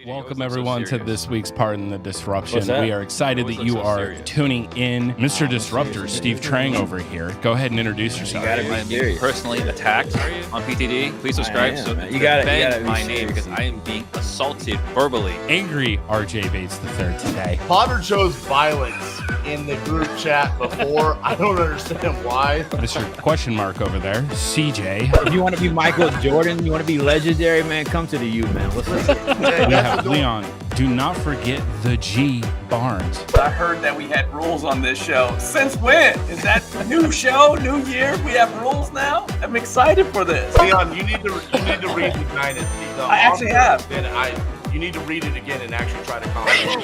Welcome everyone to this week's Pardon the Disruption. We are excited that you are tuning in. Mr. Disruptor, Steve Trang over here. Go ahead and introduce yourself. I'm being personally attacked on PTD. Please subscribe so you defend my name because I am being assaulted verbally. Angry RJ Bates III today. Potter chose violence in the group chat before. I don't understand why. Mr. Question Mark over there, CJ. If you want to be Michael Jordan, you want to be legendary, man, come to the U, man. What's up? Leon, do not forget the G Barnes. I heard that we had rules on this show. Since when? Is that a new show, new year? We have rules now? I'm excited for this. Leon, you need to read United. I actually have. You need to read it again and actually try to comment.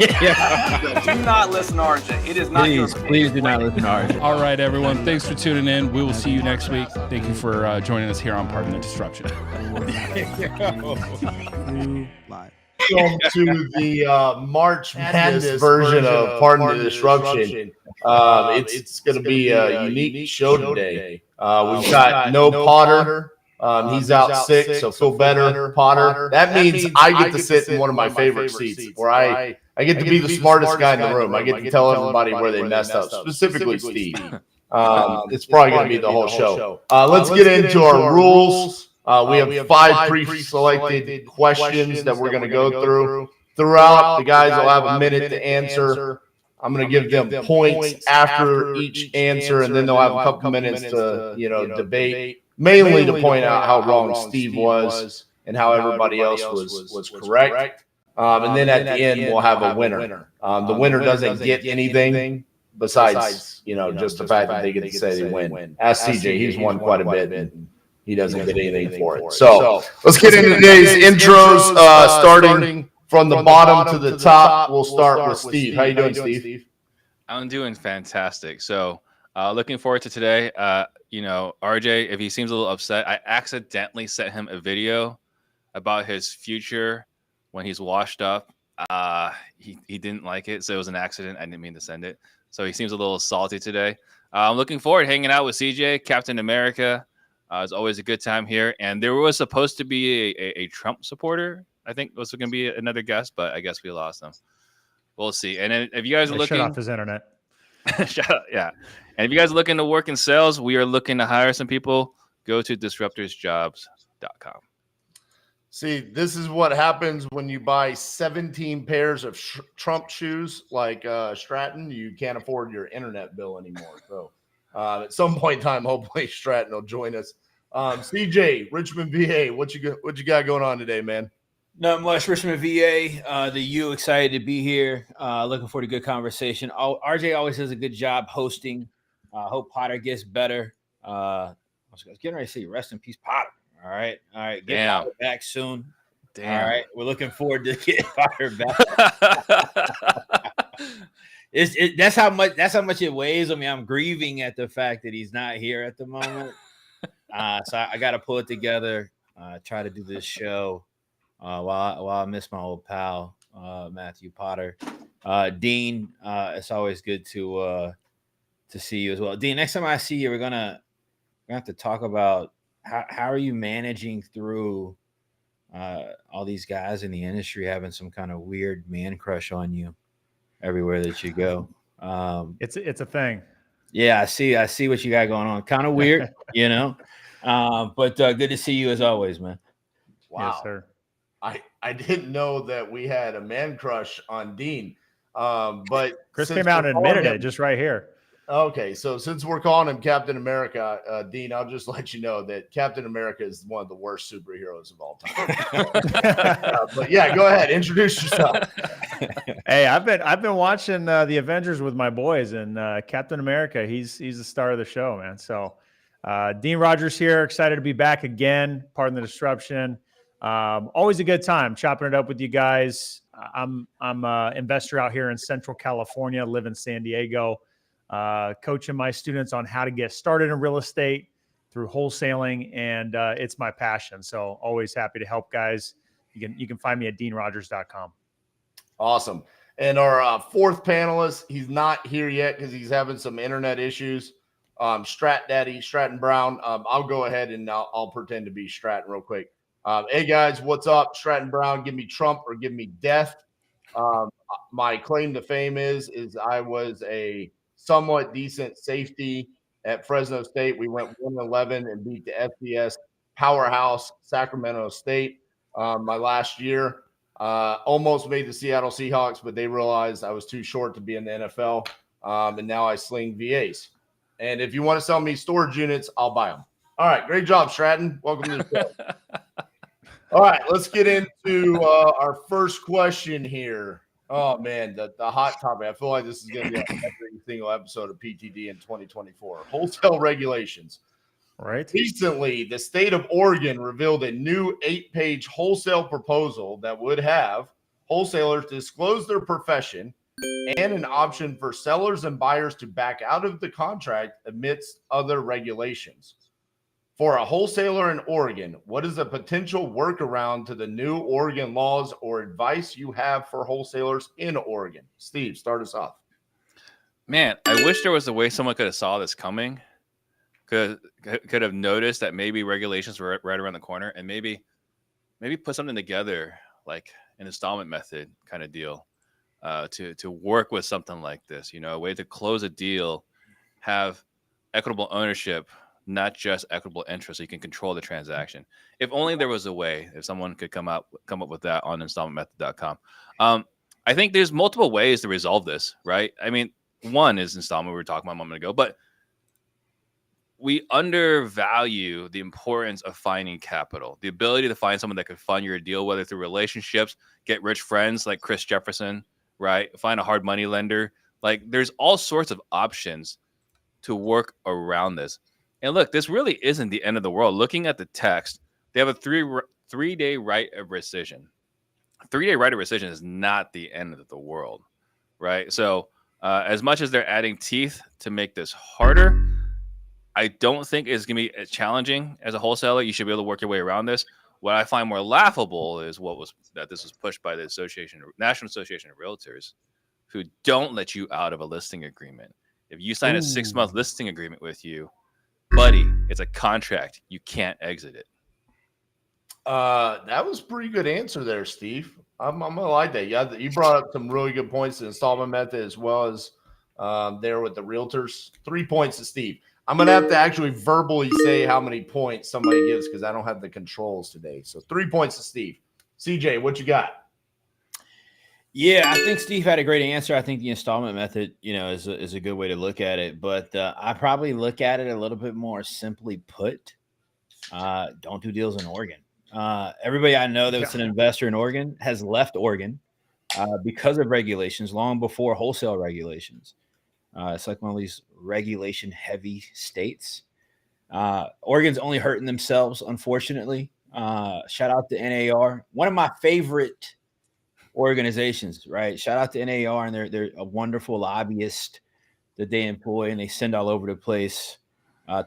Do not listen to RJ. It is not your Please do not listen to RJ. All right, everyone. Thanks for tuning in. We will see you next week. Thank you for joining us here on Pardon the Disruption. Welcome to the March Madness version of Pardon the Disruption. It's going to be a unique show today. We've got no Potter. He's out sick, so feel better, Potter. That means I get to sit in one of my favorite seats where I get to be the smartest guy in the room. I get to tell everybody where they messed up, specifically Steve. It's probably going to be the whole show. Let's get into our rules. We have 5 pre-selected questions that we're going to go through. Throughout, the guys will have a minute to answer. I'm going to give them points after each answer, and then they'll have a couple minutes to, debate. Mainly to point out how wrong Steve was and how everybody else was correct. And then at the end, we'll have a winner. The winner doesn't get anything besides, just the fact that they get to say they win. Ask CJ, he's won quite a bit, and he doesn't get anything for it. So let's get into today's intros, starting from the bottom to the top. We'll start with Steve. How you doing, Steve? I'm doing fantastic. So looking forward to today. RJ, if he seems a little upset, I accidentally sent him a video about his future when he's washed up. He didn't like it, so it was an accident. I didn't mean to send it. So he seems a little salty today. I'm looking forward to hanging out with CJ, Captain America. It's always a good time here. And there was supposed to be a Trump supporter. I think was going to be another guest, but I guess we lost him. We'll see. And then if you guys are looking, shut off his internet. Shut up, yeah. And if you guys are looking to work in sales, we are looking to hire some people. Go to disruptorsjobs.com. See, this is what happens when you buy 17 pairs of Trump shoes like Stratton. You can't afford your internet bill anymore. So at some point in time, hopefully Stratton will join us. CJ, Richmond, VA, what you got going on today, man? Not much. Richmond, VA. The U, excited to be here. Looking forward to a good conversation. RJ always does a good job hosting. Hope Potter gets better. I was getting ready to say rest in peace, Potter. All right. Get Potter back soon. Damn. All right. We're looking forward to getting Potter back. That's how much it weighs on me. I'm grieving at the fact that he's not here at the moment. So I got to pull it together. Try to do this show. While I miss my old pal, Matthew Potter. Dean, it's always good to see you as well. Dean, next time I see you, we're gonna have to talk about how are you managing through all these guys in the industry having some kind of weird man crush on you everywhere that you go. It's a thing. Yeah, I see what you got going on. Kind of weird, but good to see you as always, man. Wow. Yes, sir. I didn't know that we had a man crush on Dean. But Chris came out and admitted it just right here. Okay, so since we're calling him Captain America, Dean, I'll just let you know that Captain America is one of the worst superheroes of all time. But yeah, go ahead, introduce yourself. Hey, I've been watching the Avengers with my boys, and Captain America, he's the star of the show, man. So Dean Rogers here, excited to be back again. Pardon the disruption. Always a good time chopping it up with you guys. I'm an investor out here in Central California, live in San Diego, coaching my students on how to get started in real estate through wholesaling, and it's my passion. So always happy to help guys. You can find me at deanrogers.com. Awesome. And our fourth panelist, he's not here yet because he's having some internet issues. Stratton Brown. I'll go ahead and I'll pretend to be Stratton real quick. Hey guys, what's up? Stratton Brown, give me Trump or give me death. My claim to fame is I was a somewhat decent safety at Fresno State. We went 1-11 and beat the FBS powerhouse Sacramento State my last year. Almost made the Seattle Seahawks, but they realized I was too short to be in the NFL. And now I sling VAs. And if you want to sell me storage units, I'll buy them. All right. Great job, Stratton. Welcome to the show. All right. Let's get into our first question here. Oh, man, the hot topic. I feel like this is going to be on every single episode of PTD in 2024. Wholesale regulations. Right. Recently, the state of Oregon revealed a new 8-page wholesale proposal that would have wholesalers disclose their profession and an option for sellers and buyers to back out of the contract amidst other regulations. For a wholesaler in Oregon, what is a potential workaround to the new Oregon laws or advice you have for wholesalers in Oregon? Steve, start us off. Man, I wish there was a way someone could have saw this coming. Could have noticed that maybe regulations were right around the corner, and maybe put something together like an installment method kind of deal to work with something like this. You know, a way to close a deal, have equitable ownership, not just equitable interest, so you can control the transaction. If only there was a way, if someone could come up with that on installmentmethod.com. I think there's multiple ways to resolve this, right? I mean, one is installment we were talking about a moment ago, but we undervalue the importance of finding capital, the ability to find someone that could fund your deal, whether through relationships, get rich friends like Chris Jefferson, right? Find a hard money lender. Like, there's all sorts of options to work around this. And look, this really isn't the end of the world. Looking at the text, they have a three-day right of rescission. A 3-day right of rescission is not the end of the world, right? So as much as they're adding teeth to make this harder, I don't think it's going to be as challenging as a wholesaler. You should be able to work your way around this. What I find more laughable is that this was pushed by the National Association of Realtors, who don't let you out of a listing agreement. If you sign a 6-month listing agreement with you, buddy, it's a contract. You can't exit it. That was a pretty good answer there, Steve. I'm going to like that. You brought up some really good points, the installment method, as well as there with the realtors. 3 points to Steve. I'm going to have to actually verbally say how many points somebody gives because I don't have the controls today. So 3 points to Steve. CJ, what you got? Yeah, I think Steve had a great answer. I think the installment method, is a good way to look at it. But I probably look at it a little bit more simply put. Don't do deals in Oregon. Everybody I know that was an investor in Oregon has left Oregon because of regulations long before wholesale regulations. It's like one of these regulation-heavy states. Oregon's only hurting themselves, unfortunately. Shout out to NAR, one of my favorite organizations, right? Shout out to NAR, and they're a wonderful lobbyist that they employ, and they send all over the place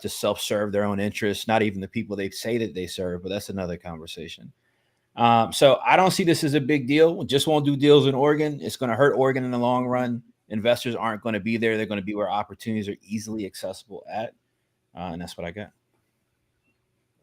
to self-serve their own interests, not even the people they say that they serve, but that's another conversation. So I don't see this as a big deal. Just won't do deals in Oregon. It's going to hurt Oregon in the long run. Investors aren't going to be there. They're going to be where opportunities are easily accessible at. And that's what I got.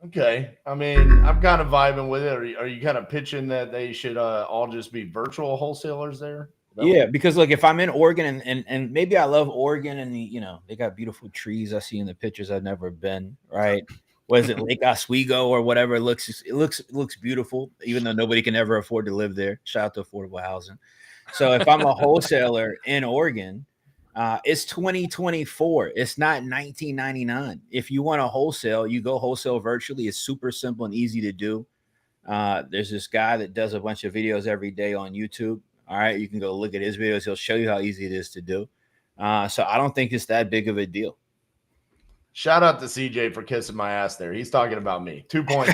Okay. I mean, I'm kind of vibing with it. Are you kind of pitching that they should all just be virtual wholesalers there? Yeah, because look, if I'm in Oregon and maybe I love Oregon and they got beautiful trees I see in the pictures. I've never been, right? What is it, Lake Oswego or whatever? It looks beautiful, even though nobody can ever afford to live there. Shout out to affordable housing. So if I'm a wholesaler in Oregon, it's 2024. It's not 1999. If you want to wholesale, you go wholesale virtually. It's super simple and easy to do. There's this guy that does a bunch of videos every day on YouTube. All right, you can go look at his videos. He'll show you how easy it is to do. So I don't think it's that big of a deal. Shout out to CJ for kissing my ass there. He's talking about me. 2 points.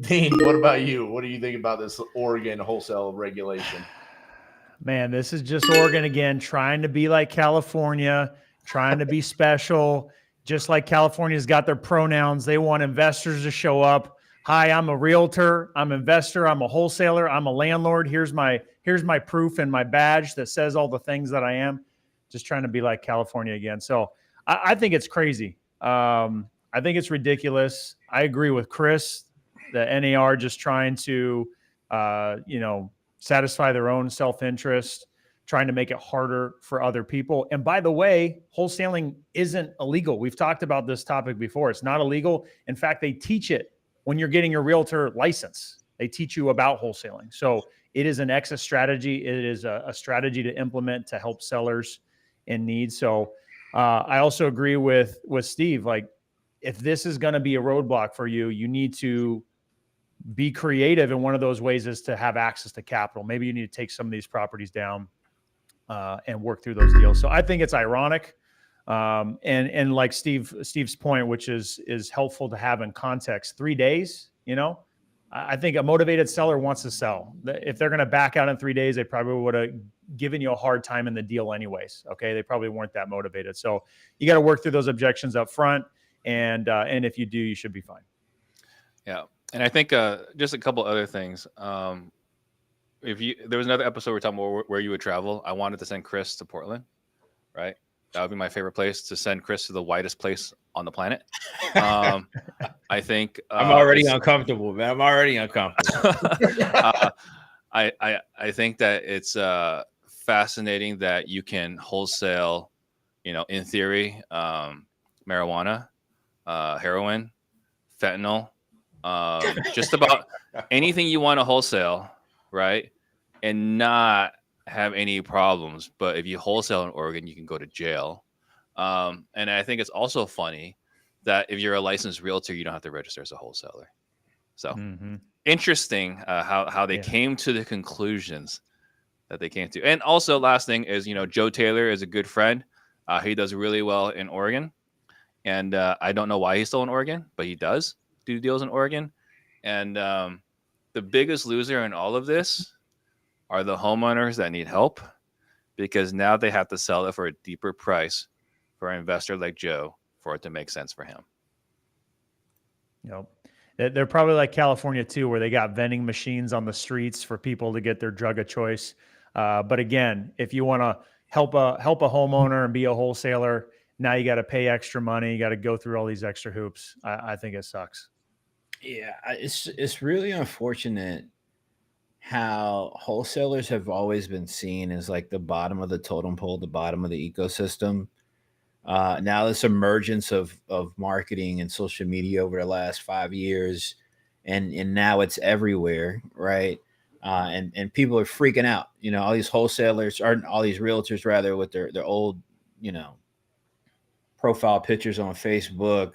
Dean, what about you? What do you think about this Oregon wholesale regulation? Man, this is just Oregon again, trying to be like California, trying to be special. Just like California's got their pronouns. They want investors to show up. Hi, I'm a realtor. I'm an investor. I'm a wholesaler. I'm a landlord. Here's my proof and my badge that says all the things that I am. Just trying to be like California again. So I think it's crazy. I think it's ridiculous. I agree with Chris. The NAR just trying to, satisfy their own self-interest, trying to make it harder for other people. And by the way, wholesaling isn't illegal. We've talked about this topic before. It's not illegal. In fact, they teach it when you're getting your realtor license. They teach you about wholesaling. So it is an exit strategy. It is a strategy to implement to help sellers in need. So I also agree with Steve. Like, if this is going to be a roadblock for you, you need to be creative. And one of those ways is to have access to capital. Maybe you need to take some of these properties down and work through those deals. So I think it's ironic. And like Steve's point, which is helpful to have in context, 3 days, I think a motivated seller wants to sell. If they're going to back out in 3 days, they probably would have given you a hard time in the deal anyways. Okay. They probably weren't that motivated. So you got to work through those objections up front. And if you do, you should be fine. Yeah. And I think just a couple other things. There was another episode we were talking about where you would travel. I wanted to send Chris to Portland, right? That would be my favorite place, to send Chris to the whitest place on the planet. I think I'm already uncomfortable, man. I'm already uncomfortable. I think that it's fascinating that you can wholesale, in theory, marijuana, heroin, fentanyl, just about anything you want to wholesale, right? And not have any problems. But if you wholesale in Oregon, you can go to jail. And I think it's also funny that if you're a licensed realtor, you don't have to register as a wholesaler. So interesting how they came to the conclusions that they came to. And also, last thing is, Joe Taylor is a good friend. He does really well in Oregon. And I don't know why he's still in Oregon, but he does do deals in Oregon. And the biggest loser in all of this are the homeowners that need help, because now they have to sell it for a deeper price for an investor like Joe for it to make sense for him. They're probably like California too, where they got vending machines on the streets for people to get their drug of choice. But again, if you want to help a homeowner and be a wholesaler, now you got to pay extra money. You got to go through all these extra hoops. I think it sucks. Yeah, it's really unfortunate how wholesalers have always been seen as like the bottom of the totem pole, the bottom of the ecosystem. Now this emergence of marketing and social media over the last 5 years, and now it's everywhere, right? And people are freaking out. All these wholesalers, or all these realtors rather, with their old, profile pictures on Facebook,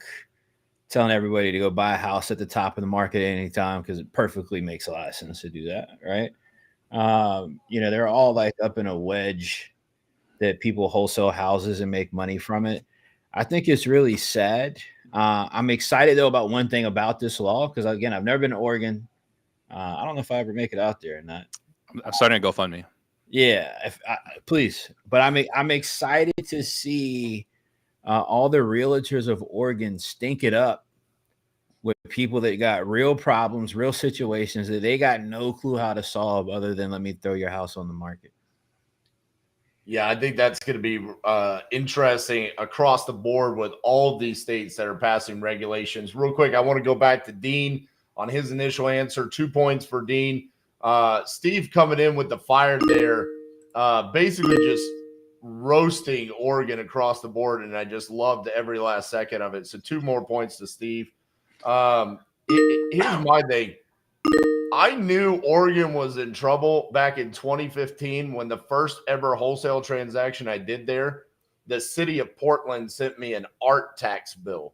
telling everybody to go buy a house at the top of the market at any time, because it perfectly makes a lot of sense to do that, right? They're all like up in a wedge that people wholesale houses and make money from it. I think it's really sad. I'm excited though about one thing about this law, because again, I've never been to Oregon. I don't know if I ever make it out there or not. I'm starting to GoFundMe. Yeah, please. But I'm excited to see all the realtors of Oregon stink it up with people that got real problems, real situations that they got no clue how to solve, other than let me throw your house on the market. Yeah, I think that's going to be interesting across the board with all of these states that are passing regulations. Real quick, I want to go back to Dean on his initial answer. 2 points for Dean. Steve coming in with the fire there, basically just roasting Oregon across the board, and I just loved every last second of it. So 2 more points to Steve. Here's my thing. I knew Oregon was in trouble back in 2015 when the first ever wholesale transaction I did there, the city of Portland sent me an art tax bill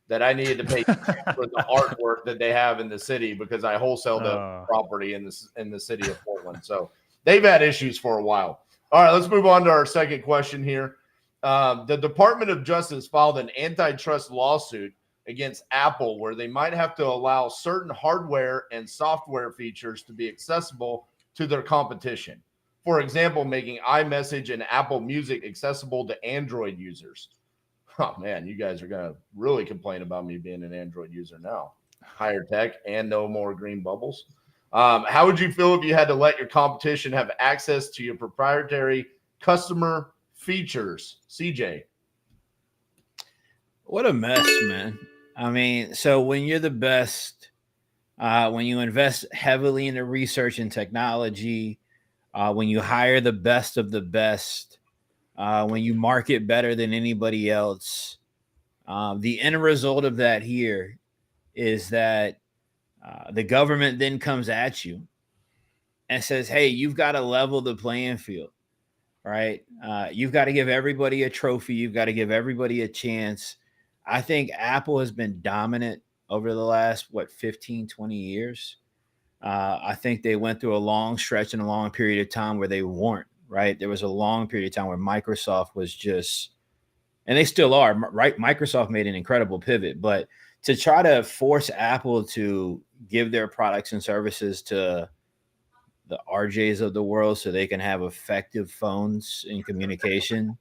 that I needed to pay for the artwork that they have in the city, because I wholesaled the property in the city of Portland. So they've had issues for a while. All right, let's move on to our second question here. The Department of Justice filed an antitrust lawsuit against Apple, where they might have to allow certain hardware and software features to be accessible to their competition. For example, making iMessage and Apple Music accessible to Android users. Oh man, you guys are going to really complain about me being an Android user now. Higher tech and no more green bubbles. How would you feel if you had to let your competition have access to your proprietary customer features? CJ. What a mess, man. I mean, so when you're the best when you invest heavily into research and technology, when you hire the best of the best, when you market better than anybody else, the end result of that here is that the government then comes at you and says, hey, you've got to level the playing field, right? You've got to give everybody a trophy. You've got to give everybody a chance. I think Apple has been dominant over the last, 15, 20 years. I think they went through a long stretch and a long period of time where they weren't, right? There was a long period of time where Microsoft was just, and they still are, right? Microsoft made an incredible pivot, but to try to force Apple to give their products and services to the RJs of the world so they can have effective phones and communication.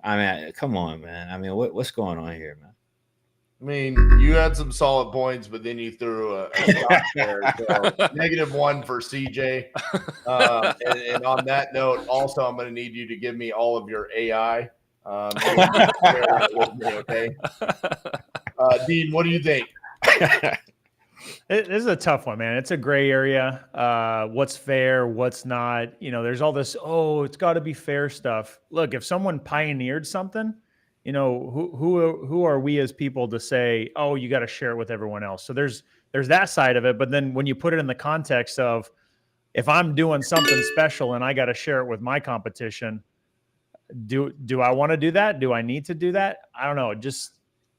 I mean, come on, man. I mean, what's going on here, man? I mean, you had some solid points, but then you threw a shot there. So -1 for CJ. And on that note, also, I'm going to need you to give me all of your AI. Share that with me, okay? Dean, what do you think? This is a tough one, man. It's a gray area. What's fair, what's not? There's all this, it's got to be fair stuff. Look, if someone pioneered something, who are we as people to say, oh, you got to share it with everyone else? So there's that side of it. But then when you put it in the context of, if I'm doing something special and I got to share it with my competition, do I want to do that? Do I need to do that? I don't know.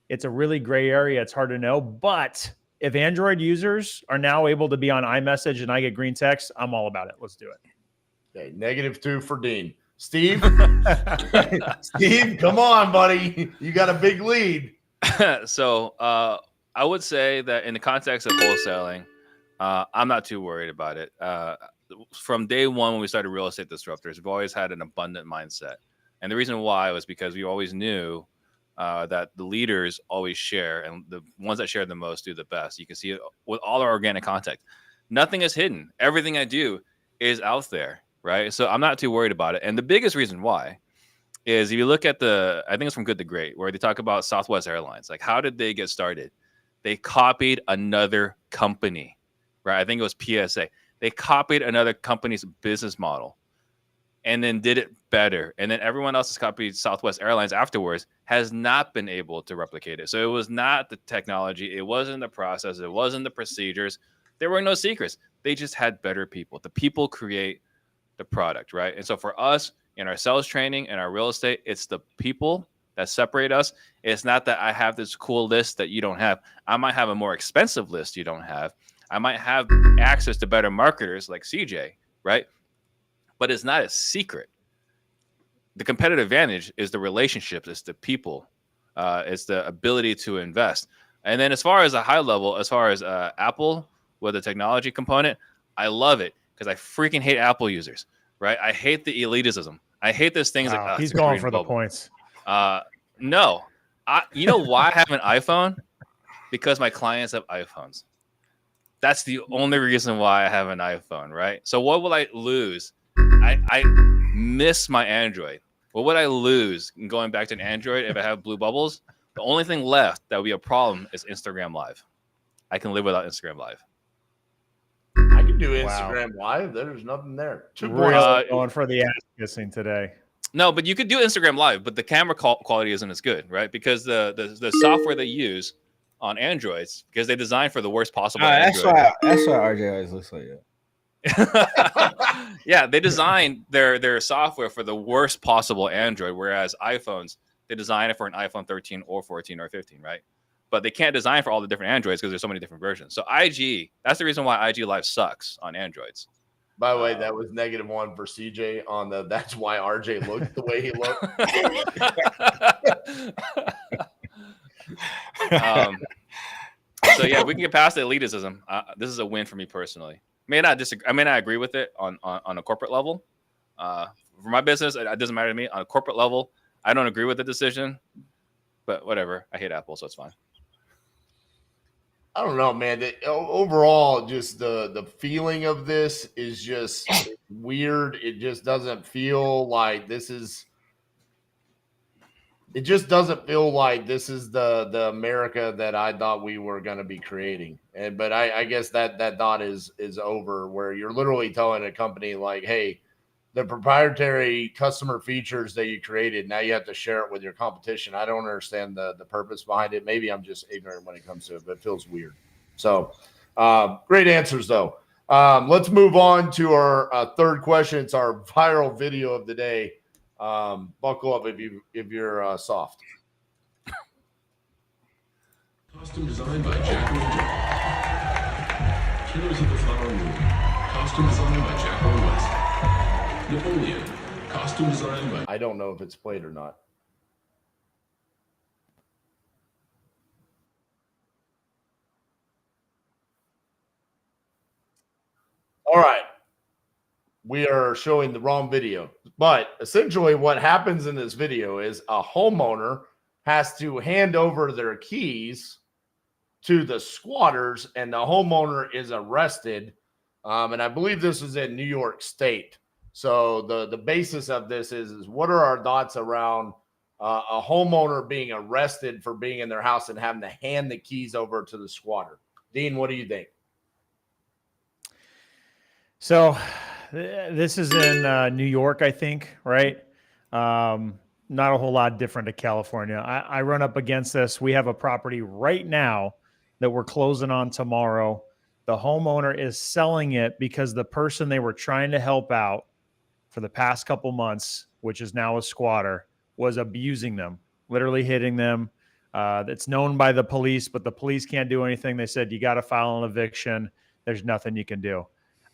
It's a really gray area. It's hard to know. But if Android users are now able to be on iMessage and I get green text, I'm all about it. Let's do it. Okay, -2 for Dean. Steve? Steve, come on, buddy. You got a big lead. So I would say that in the context of wholesaling, I'm not too worried about it. From day one, when we started Real Estate Disruptors, we've always had an abundant mindset. And the reason why was because we always knew that the leaders always share, and the ones that share the most do the best. You can see it with all our organic content. Nothing is hidden. Everything I do is out there, right? So I'm not too worried about it. And the biggest reason why is if you look at I think it's From Good to Great, where they talk about Southwest Airlines. Like, how did they get started? They copied another company, right? I think it was PSA. They copied another company's business model and then did it better. And then everyone else has copied Southwest Airlines afterwards, has not been able to replicate it. So it was not the technology. It wasn't the process. It wasn't the procedures. There were no secrets. They just had better people. The people create the product, right? And so for us in our sales training and our real estate, it's the people that separate us. It's not that I have this cool list that you don't have. I might have a more expensive list you don't have. I might have access to better marketers like CJ, right? But it's not a secret. The competitive advantage is the relationships, it's the people, it's the ability to invest. And then as far as a high level, as far as Apple with the technology component, I love it because I freaking hate Apple users, right? I hate the elitism. I hate those things like he's going for the points. No, you know why I have an iPhone? Because my clients have iPhones. That's the only reason why I have an iPhone, right? So what will I lose? I miss my Android. What would I lose in going back to an Android if I have blue bubbles? The only thing left that would be a problem is Instagram Live. I can live without Instagram Live. I can do Instagram Live. There's nothing there. 2 points. Going for the ass kissing today. No, but you could do Instagram Live, but the camera quality isn't as good, right? Because the software they use on Androids, because they design for the worst possible That's why RJ always looks like that. Yeah, they designed their software for the worst possible Android, whereas iPhones, they design it for an iPhone 13 or 14 or 15, right? But they can't design for all the different Androids because there's so many different versions. So IG, that's the reason why IG Live sucks on Androids. By the way, that was -1 for CJ on the that's why RJ looked the way he looked. So yeah, we can get past the elitism. This is a win for me personally. I may not agree with it on a corporate level. For my business, it doesn't matter to me. On a corporate level, I don't agree with the decision, but whatever. I hate Apple, so it's fine. I don't know, man. Overall, just the feeling of this is just weird. It just doesn't feel like this is it just doesn't feel like this is the America that I thought we were going to be creating. But I guess that thought is over, where you're literally telling a company like, hey, the proprietary customer features that you created, now you have to share it with your competition. I don't understand the purpose behind it. Maybe I'm just ignorant when it comes to it, but it feels weird. So great answers, though. Let's move on to our third question. It's our viral video of the day. Buckle up if you're soft. Costume designed by Jacqueline. Killers of the Flower Moon. Costume designed by Jacqueline West. Napoleon. Costume designed by. I don't know if it's played or not. All right. We are showing the wrong video. But essentially what happens in this video is a homeowner has to hand over their keys to the squatters, and the homeowner is arrested. And I believe this is in New York State. So the basis of this is what are our thoughts around a homeowner being arrested for being in their house and having to hand the keys over to the squatter? Dean, what do you think? So this is in New York, I think, right? Not a whole lot different to California. I run up against this. We have a property right now that we're closing on tomorrow. The homeowner is selling it because the person they were trying to help out for the past couple months, which is now a squatter, was abusing them, literally hitting them. It's known by the police, but the police can't do anything. They said, you got to file an eviction. There's nothing you can do.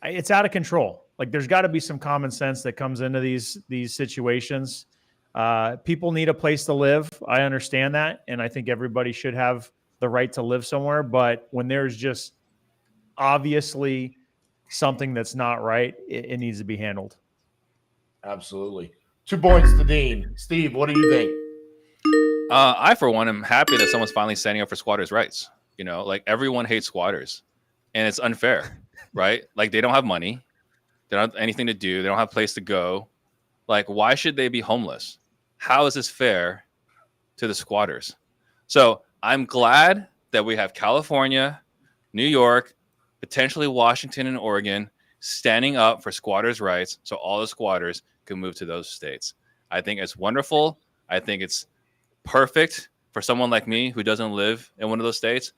It's out of control. Like, there's got to be some common sense that comes into these situations. People need a place to live. I understand that. And I think everybody should have the right to live somewhere. But when there's just obviously something that's not right, it needs to be handled. Absolutely. 2 points to Dean. Steve, what do you think? I, for one, am happy that someone's finally standing up for squatters' rights. You know, like, everyone hates squatters, and it's unfair, right? Like, they don't have money. They don't have anything to do. They don't have a place to go. Like, why should they be homeless? How is this fair to the squatters? So I'm glad that we have California, New York, potentially Washington and Oregon standing up for squatters' rights, so all the squatters can move to those states. I think it's wonderful. I think it's perfect for someone like me who doesn't live in one of those states.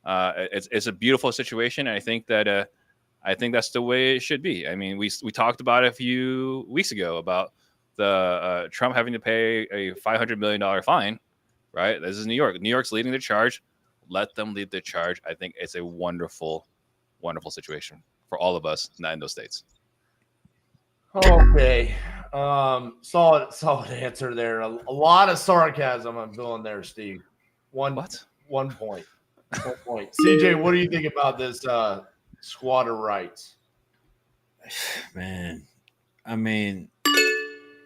It's a beautiful situation, and I think that's the way it should be. I mean, we talked about it a few weeks ago about the Trump having to pay a $500 million fine, right? This is New York. New York's leading the charge. Let them lead the charge. I think it's a wonderful, wonderful situation for all of us not in those states. Okay. Solid answer there. A lot of sarcasm I'm feeling there, Steve. One point. 1 point. CJ, what do you think about this squatter rights? Man, I mean,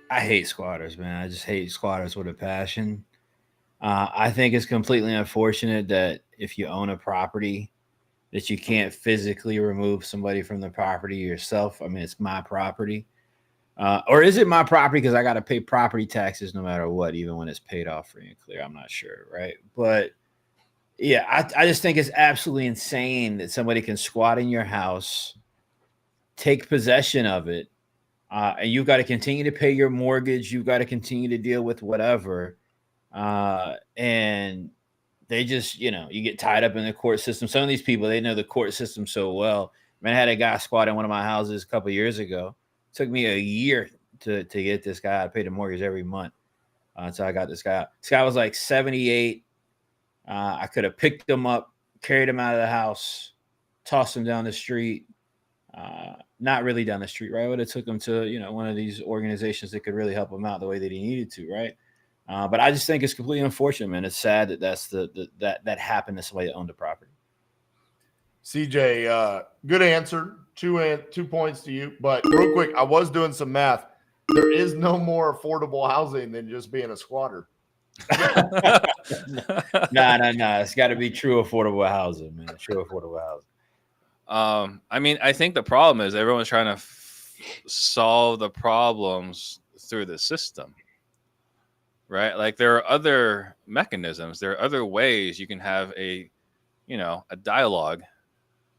I hate squatters, man. I just hate squatters with a passion. I think it's completely unfortunate that if you own a property that you can't physically remove somebody from the property yourself. I mean, it's my property. Or is it my property because I got to pay property taxes no matter what, even when it's paid off free and clear? I'm not sure, right? But yeah, I just think it's absolutely insane that somebody can squat in your house, take possession of it, and you've got to continue to pay your mortgage. You've got to continue to deal with whatever. And they just, you get tied up in the court system. Some of these people, they know the court system so well. Man, I had a guy squat in one of my houses a couple of years ago. It took me a year to get this guy. I paid a mortgage every month until I got this guy out. This guy was like 78. I could have picked him up, carried him out of the house, tossed him down the street. Not really down the street, right? I would have took him to, one of these organizations that could really help him out the way that he needed to, right? But I just think it's completely unfortunate, man. It's sad that that happened to somebody that owned the property. CJ, good answer. 2 points to you. But real quick, I was doing some math. There is no more affordable housing than just being a squatter. No. It's got to be true affordable housing, man. True affordable housing. I mean, I think the problem is everyone's trying to solve the problems through the system. right? Like there are other mechanisms. There are other ways you can have a dialogue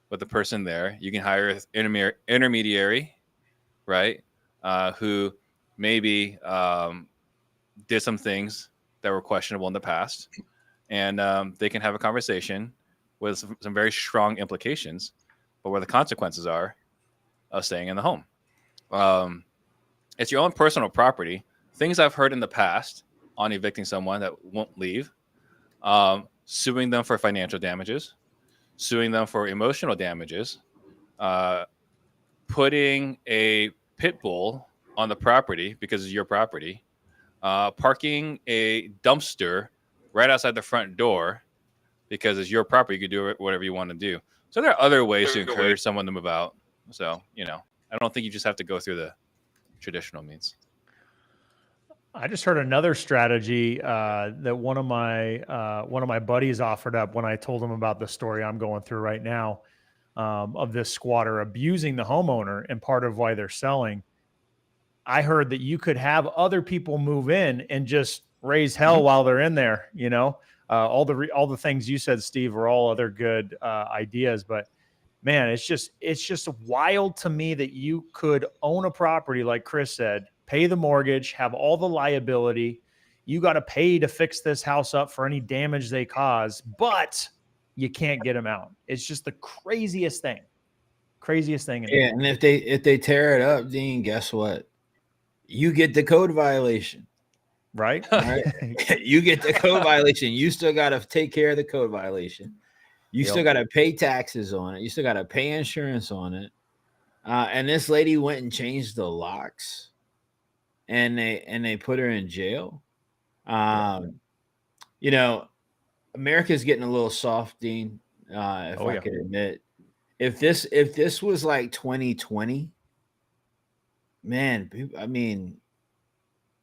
with the person there. You can hire an intermediary, right? Who maybe did some things that were questionable in the past, and they can have a conversation with some very strong implications, but where the consequences are of staying in the home. It's your own personal property. Things I've heard in the past on evicting someone that won't leave, suing them for financial damages, suing them for emotional damages, putting a pit bull on the property because it's your property, parking a dumpster right outside the front door because it's your property. You can do whatever you want to do. So there are other ways to encourage someone to move out. So, I don't think you just have to go through the traditional means. I just heard another strategy that one of my buddies offered up when I told him about the story I'm going through right now of this squatter abusing the homeowner, and part of why they're selling. I heard that you could have other people move in and just raise hell while they're in there. All the things you said, Steve, are all other good ideas, but man, it's just wild to me that you could own a property, like Chris said, pay the mortgage, have all the liability. You got to pay to fix this house up for any damage they cause, but you can't get them out. It's just the craziest thing. Yeah, and if they tear it up, Dean, guess what? You get the code violation. Right? You get the code violation. You still got to take care of the code violation. You still got to pay taxes on it. You still got to pay insurance on it. And this lady went and changed the locks, and they put her in jail. America's getting a little soft, Dean. If I could admit, if this was like 2020, man,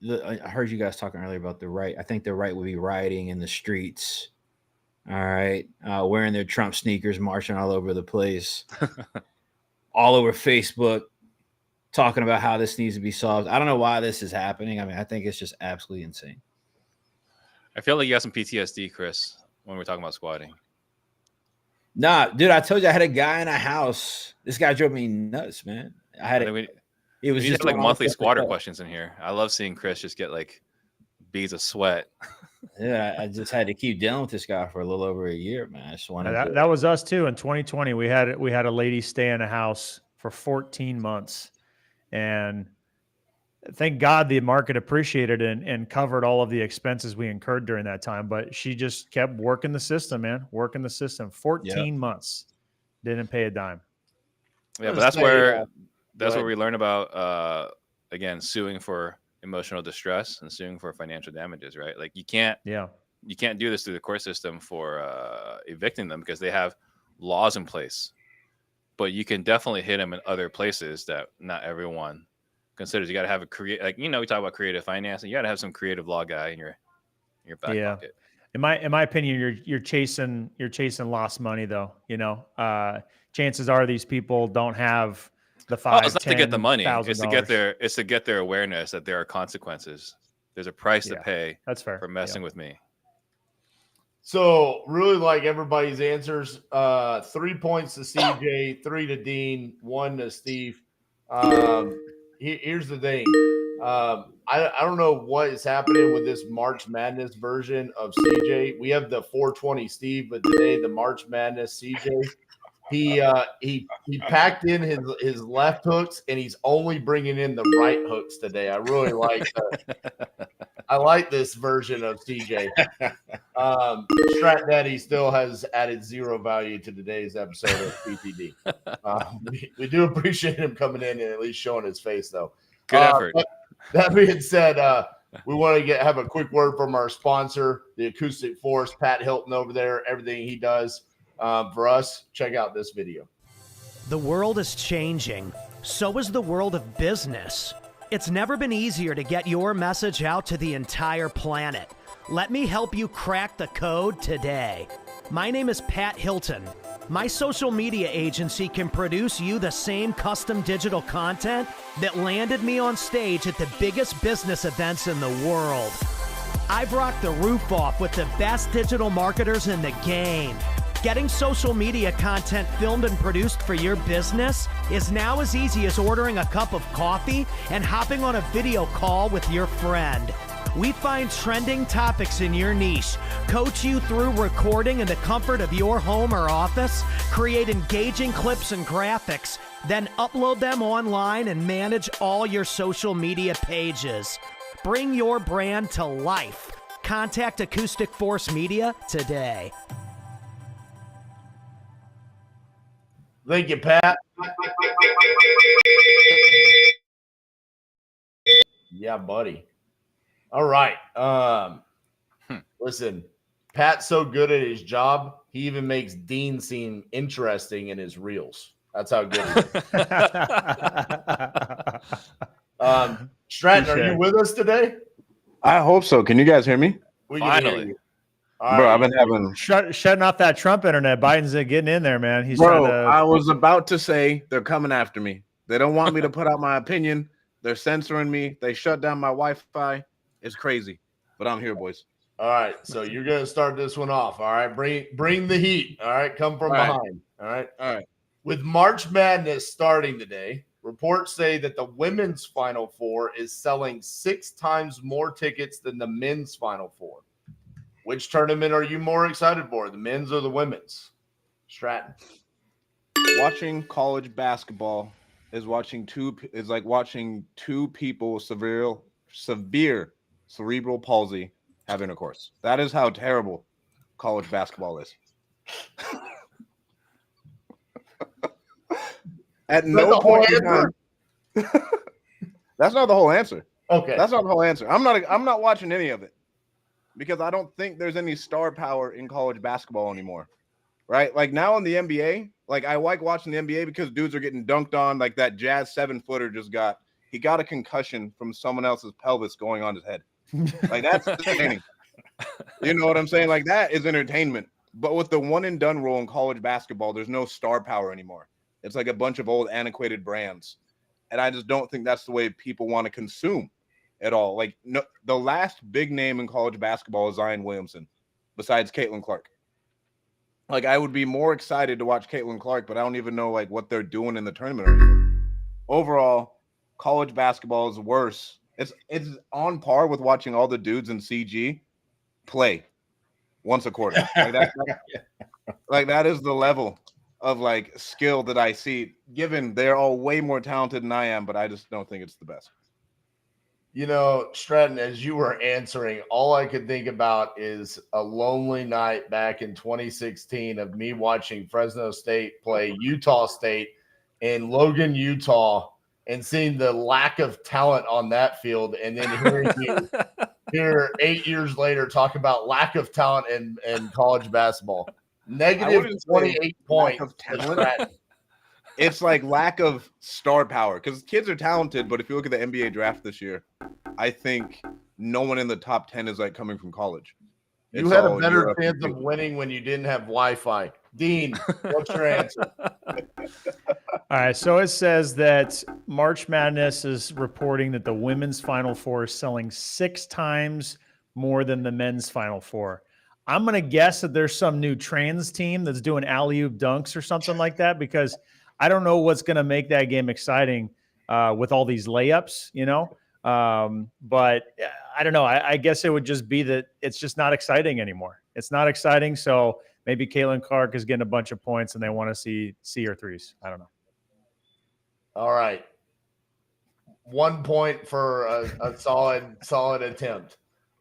I heard you guys talking earlier about the right. I think the right would be rioting in the streets. All right. Wearing their Trump sneakers, marching all over the place, all over Facebook, talking about how this needs to be solved. I don't know why this is happening. I think it's just absolutely insane. I feel like you got some PTSD, Chris, when we're talking about squatting. Nah, dude, I told you I had a guy in a house. This guy drove me nuts, man. It was just like monthly squatter questions in here. I love seeing Chris just get like beads of sweat. Yeah, I just had to keep dealing with this guy for a little over a year, man. I just wanted that was us too. In 2020, we had a lady stay in a house for 14 months, and thank God the market appreciated and covered all of the expenses we incurred during that time. But she just kept working the system, man. 14 months, didn't pay a dime. Yeah, but that's where we learn about again, suing for emotional distress and suing for financial damages, right? Like you can't do this through the court system for evicting them because they have laws in place, but you can definitely hit them in other places that not everyone considers. You got to have we talk about creative financing. You got to have some creative law guy in your back pocket. In my opinion, you're chasing lost money though. Chances are these people don't have the $5,000, it's not to get the money. It's to get their awareness that there are consequences. There's a price to pay. That's fair. For messing with me. So really like everybody's answers. 3 points to CJ, 3 to Dean, 1 to Steve. Here's the thing. I don't know what is happening with this March Madness version of CJ. We have the 420 Steve, but today the March Madness CJ. He packed in his left hooks, and he's only bringing in the right hooks today. I really like that. I like this version of CJ. Strat Daddy still has added 0 value to today's episode of PTD. We do appreciate him coming in and at least showing his face, though. Good effort. That being said, we want to have a quick word from our sponsor, the Acoustic Force, Pat Hilton over there, everything he does. For us, check out this video. The world is changing. So is the world of business. It's never been easier to get your message out to the entire planet. Let me help you crack the code today. My name is Pat Hilton. My social media agency can produce you the same custom digital content that landed me on stage at the biggest business events in the world. I've rocked the roof off with the best digital marketers in the game. Getting social media content filmed and produced for your business is now as easy as ordering a cup of coffee and hopping on a video call with your friend. We find trending topics in your niche, coach you through recording in the comfort of your home or office, create engaging clips and graphics, then upload them online and manage all your social media pages. Bring your brand to life. Contact Acoustic Force Media today. Thank you, Pat. Yeah, buddy. All right. Listen, Pat's so good at his job, he even makes Dean seem interesting in his reels. That's how good he is. Stratton, are you with us today? I hope so. Can you guys hear me? We can hear you. Bro, I've been having shutting off that Trump internet. Biden's getting in there, man. He's Bro, trying to. I was about to say they're coming after me. They don't want me to put out my opinion. They're censoring me. They shut down my Wi-Fi. It's crazy. But I'm here, boys. All right. So you're gonna start this one off. All right. Bring the heat. All right. Come from behind. All right. All right. With March Madness starting today, reports say that the women's Final Four is selling 6 times more tickets than the men's Final Four. Which tournament are you more excited for, the men's or the women's? Stratton. Watching college basketball is like watching two people with severe cerebral palsy have intercourse. That is how terrible college basketball is. At no point in time. That's not the whole answer. Okay. That's not the whole answer. I'm not watching any of it because I don't think there's any star power in college basketball anymore. Right? Like now in the NBA, like I like watching the NBA because dudes are getting dunked on. Like that Jazz 7-footer he got a concussion from someone else's pelvis going on his head. Like that's entertaining. You know what I'm saying? Like that is entertainment. But with the one and done rule in college basketball, there's no star power anymore. It's like a bunch of old antiquated brands. And I just don't think that's the way people want to consume at all. Like no, the last big name in college basketball is Zion Williamson, besides Caitlin Clark. Like I would be more excited to watch Caitlin Clark, but I don't even know like what they're doing in the tournament or anything. Overall, college basketball is worse. It's on par with watching all the dudes in CG play once a quarter. Like that is the level of like skill that I see, given they're all way more talented than I am, but I just don't think it's the best. You know, Stratton, as you were answering, all I could think about is a lonely night back in 2016 of me watching Fresno State play Utah State in Logan, Utah, and seeing the lack of talent on that field, and then hearing you here 8 years later talk about lack of talent in college basketball. Negative 28 points of talent. It's like lack of star power because kids are talented, but if you look at the NBA draft this year, I think no one in the top 10 is like coming from college. You had a better chance of winning when you didn't have Wi-Fi. Dean, what's your answer? All right, so it says that March Madness is reporting that the women's Final Four is selling 6 times more than the men's Final Four. I'm going to guess that there's some new trans team that's doing alley-oop dunks or something like that because I don't know what's going to make that game exciting with all these layups, you know. But I don't know. I guess it would just be that it's just not exciting anymore. It's not exciting, so maybe Caitlin Clark is getting a bunch of points and they want to see her threes. I don't know. All right. 1 point for a solid attempt.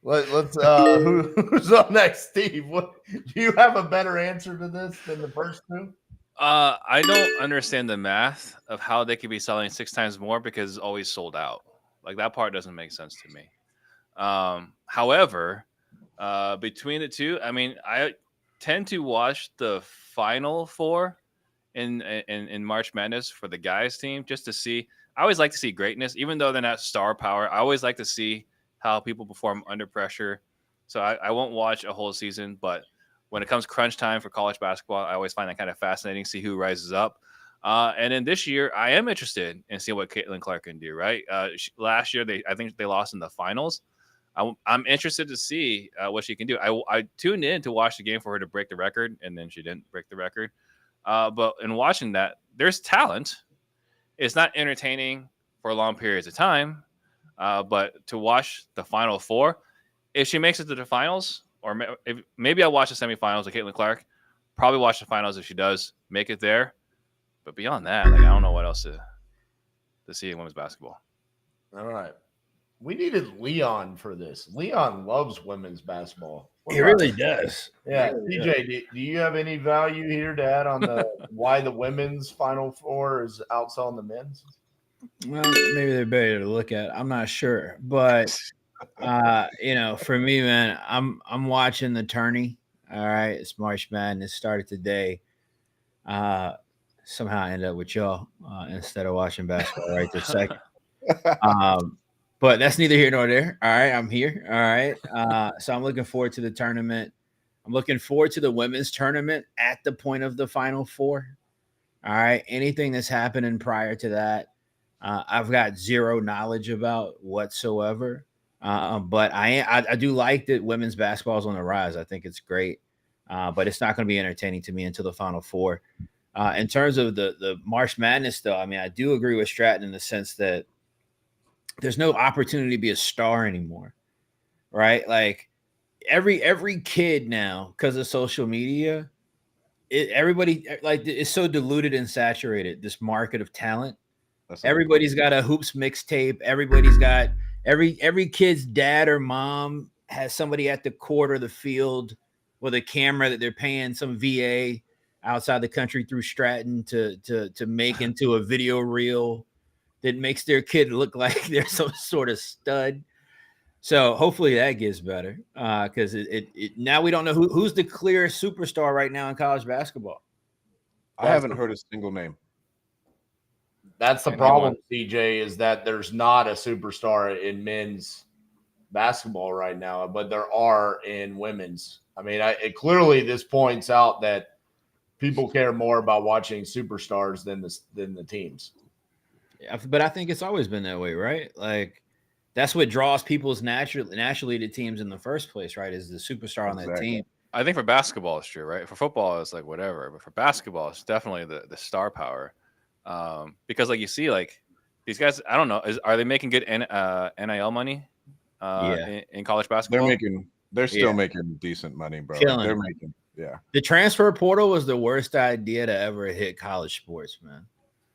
Let's who's up next, Steve? Do you have a better answer to this than the first two? I don't understand the math of how they could be selling 6 times more because it's always sold out. Like that part doesn't make sense to me. However, between the two, I mean, I tend to watch the Final Four in March Madness for the guys team just to see. I always like to see greatness, even though they're not star power. I always like to see how people perform under pressure. So I won't watch a whole season, but when it comes crunch time for college basketball, I always find that kind of fascinating, see who rises up. And then this year, I am interested in seeing what Caitlin Clark can do, right? Last year, I think they lost in the finals. I'm interested to see what she can do. I tuned in to watch the game for her to break the record, and then she didn't break the record. But in watching that, there's talent. It's not entertaining for long periods of time, but to watch the Final Four, if she makes it to the finals, or maybe I'll watch the semifinals with Caitlin Clark. Probably watch the finals if she does make it there. But beyond that, like I don't know what else to see in women's basketball. All right. We needed Leon for this. Leon loves women's basketball. He really does. Yeah, TJ, do you have any value here to add on the why the women's Final Four is outselling the men's? Well, maybe they're better to look at. I'm not sure, but for me, man, I'm watching the tourney. All right, it's March Madness started today. Somehow I ended up with y'all instead of watching basketball right this second. But that's neither here nor there. All right, I'm here. All right. So I'm looking forward to the tournament. I'm looking forward to the women's tournament at the point of the Final Four. All right. Anything that's happening prior to that, I've got zero knowledge about whatsoever. But I do like that women's basketball is on the rise. I think it's great. But it's not going to be entertaining to me until the Final Four. In terms of the March Madness, though, I mean, I do agree with Stratton in the sense that there's no opportunity to be a star anymore, right? Like every kid now, because of social media, everybody like it's so diluted and saturated. This market of talent. Everybody's got a hoops mixtape. Everybody's got every kid's dad or mom has somebody at the court or the field with a camera that they're paying some VA outside the country through Stratton to make into a video reel that makes their kid look like they're some sort of stud. So hopefully that gets better because it now we don't know who's the clear superstar right now in college basketball. I haven't heard a single name. That's the problem, CJ, is that there's not a superstar in men's basketball right now, but there are in women's. I mean, clearly this points out that people care more about watching superstars than the teams. Yeah, but I think it's always been that way, right? Like that's what draws people's naturally to teams in the first place, right? Is the superstar on that team. I think for basketball it's true, right? For football it's like whatever, but for basketball it's definitely the star power. Because like you see, like these guys, I don't know, are they making good NIL money in college basketball? They're still making decent money, bro. They're making The transfer portal was the worst idea to ever hit college sports, man.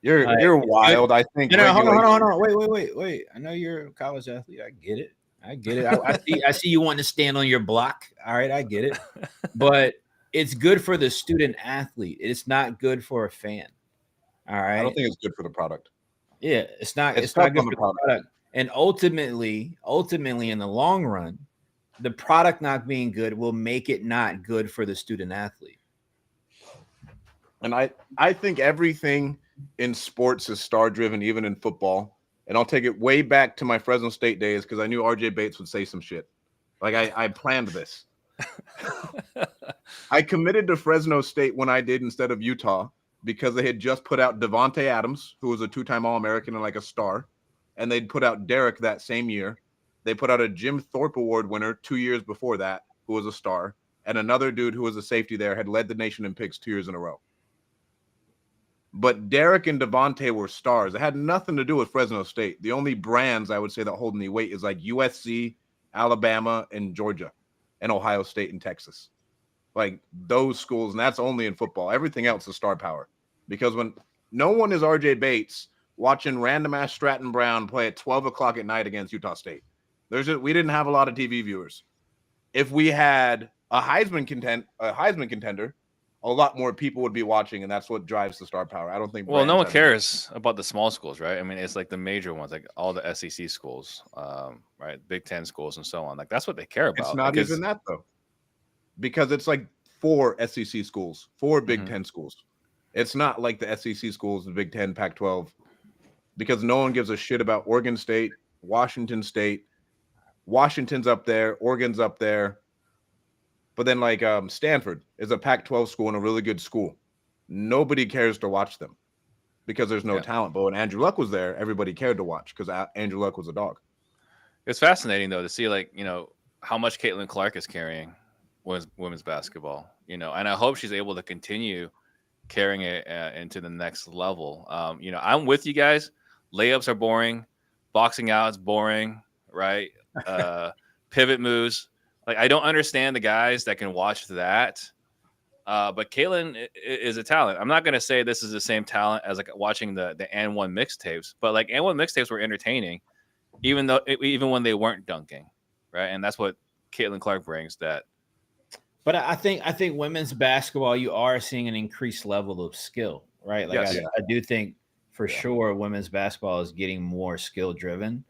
You're wild. I think. No, hold on. Wait. I know you're a college athlete. I get it. I see you wanting to stand on your block. All right, I get it. But it's good for the student athlete. It's not good for a fan. All right. I don't think it's good for the product. Yeah, it's not good for the product. And ultimately, in the long run, the product not being good will make it not good for the student athlete. And I think everything in sports is star driven, even in football. And I'll take it way back to my Fresno State days because I knew RJ Bates would say some shit. Like I planned this. I committed to Fresno State when I did instead of Utah because they had just put out Devontae Adams, who was a two-time All-American and like a star. And they'd put out Derek that same year. They put out a Jim Thorpe Award winner 2 years before that, who was a star. And another dude who was a safety there had led the nation in picks 2 years in a row. But Derek and Devontae were stars. It had nothing to do with Fresno State. The only brands I would say that hold any weight is like USC, Alabama, and Georgia, and Ohio State and Texas. Like those schools, and that's only in football. Everything else is star power. Because when no one is RJ Bates watching random ass Stratton Brown play at 12 o'clock at night against Utah State. We didn't have a lot of TV viewers. If we had a Heisman contender, a lot more people would be watching, and that's what drives the star power. I don't think. Well, no one cares about the small schools, right? I mean, it's like the major ones, like all the SEC schools, right? Big Ten schools and so on. Like that's what they care about. It's not even that though, because it's like 4 SEC schools, 4 Big Ten schools. It's not like the SEC schools, the Big Ten, Pac-12, because no one gives a shit about Oregon State, Washington State. Washington's up there, Oregon's up there. But then like Stanford is a Pac-12 school and a really good school. Nobody cares to watch them because there's no talent. But when Andrew Luck was there, everybody cared to watch because Andrew Luck was a dog. It's fascinating though to see how much Caitlin Clark is carrying women's basketball. And I hope she's able to continue carrying it into the next level. I'm with you guys. Layups are boring. Boxing out is boring, right? Pivot moves. I don't understand the guys that can watch that. But Caitlin is a talent. I'm not going to say this is the same talent as watching the N1 mixtapes, but N1 mixtapes were entertaining, even when they weren't dunking, right? And that's what Caitlin Clark brings. That. But I think women's basketball, you are seeing an increased level of skill, right? Yes. I do think for sure women's basketball is getting more skill driven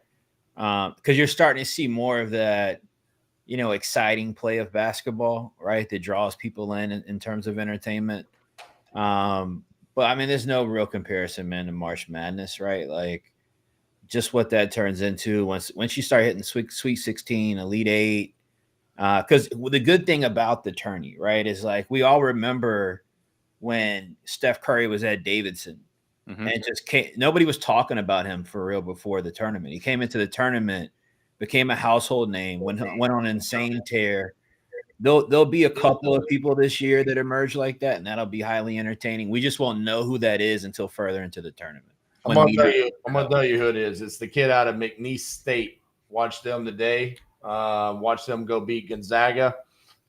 because you're starting to see more of that, exciting play of basketball, right? That draws people in terms of entertainment. But I mean, there's no real comparison, man, to March Madness, right? Just what that turns into once you start hitting Sweet 16, Elite 8. Because the good thing about the tourney, right, is we all remember when Steph Curry was at Davidson and nobody was talking about him for real before the tournament. He came into the tournament, became a household name, went on an insane tear. There'll be a couple of people this year that emerge like that, and that'll be highly entertaining. We just won't know who that is until further into the tournament. I'm gonna tell you who it is. It's the kid out of McNeese State. Watch them today. Watch them go beat Gonzaga.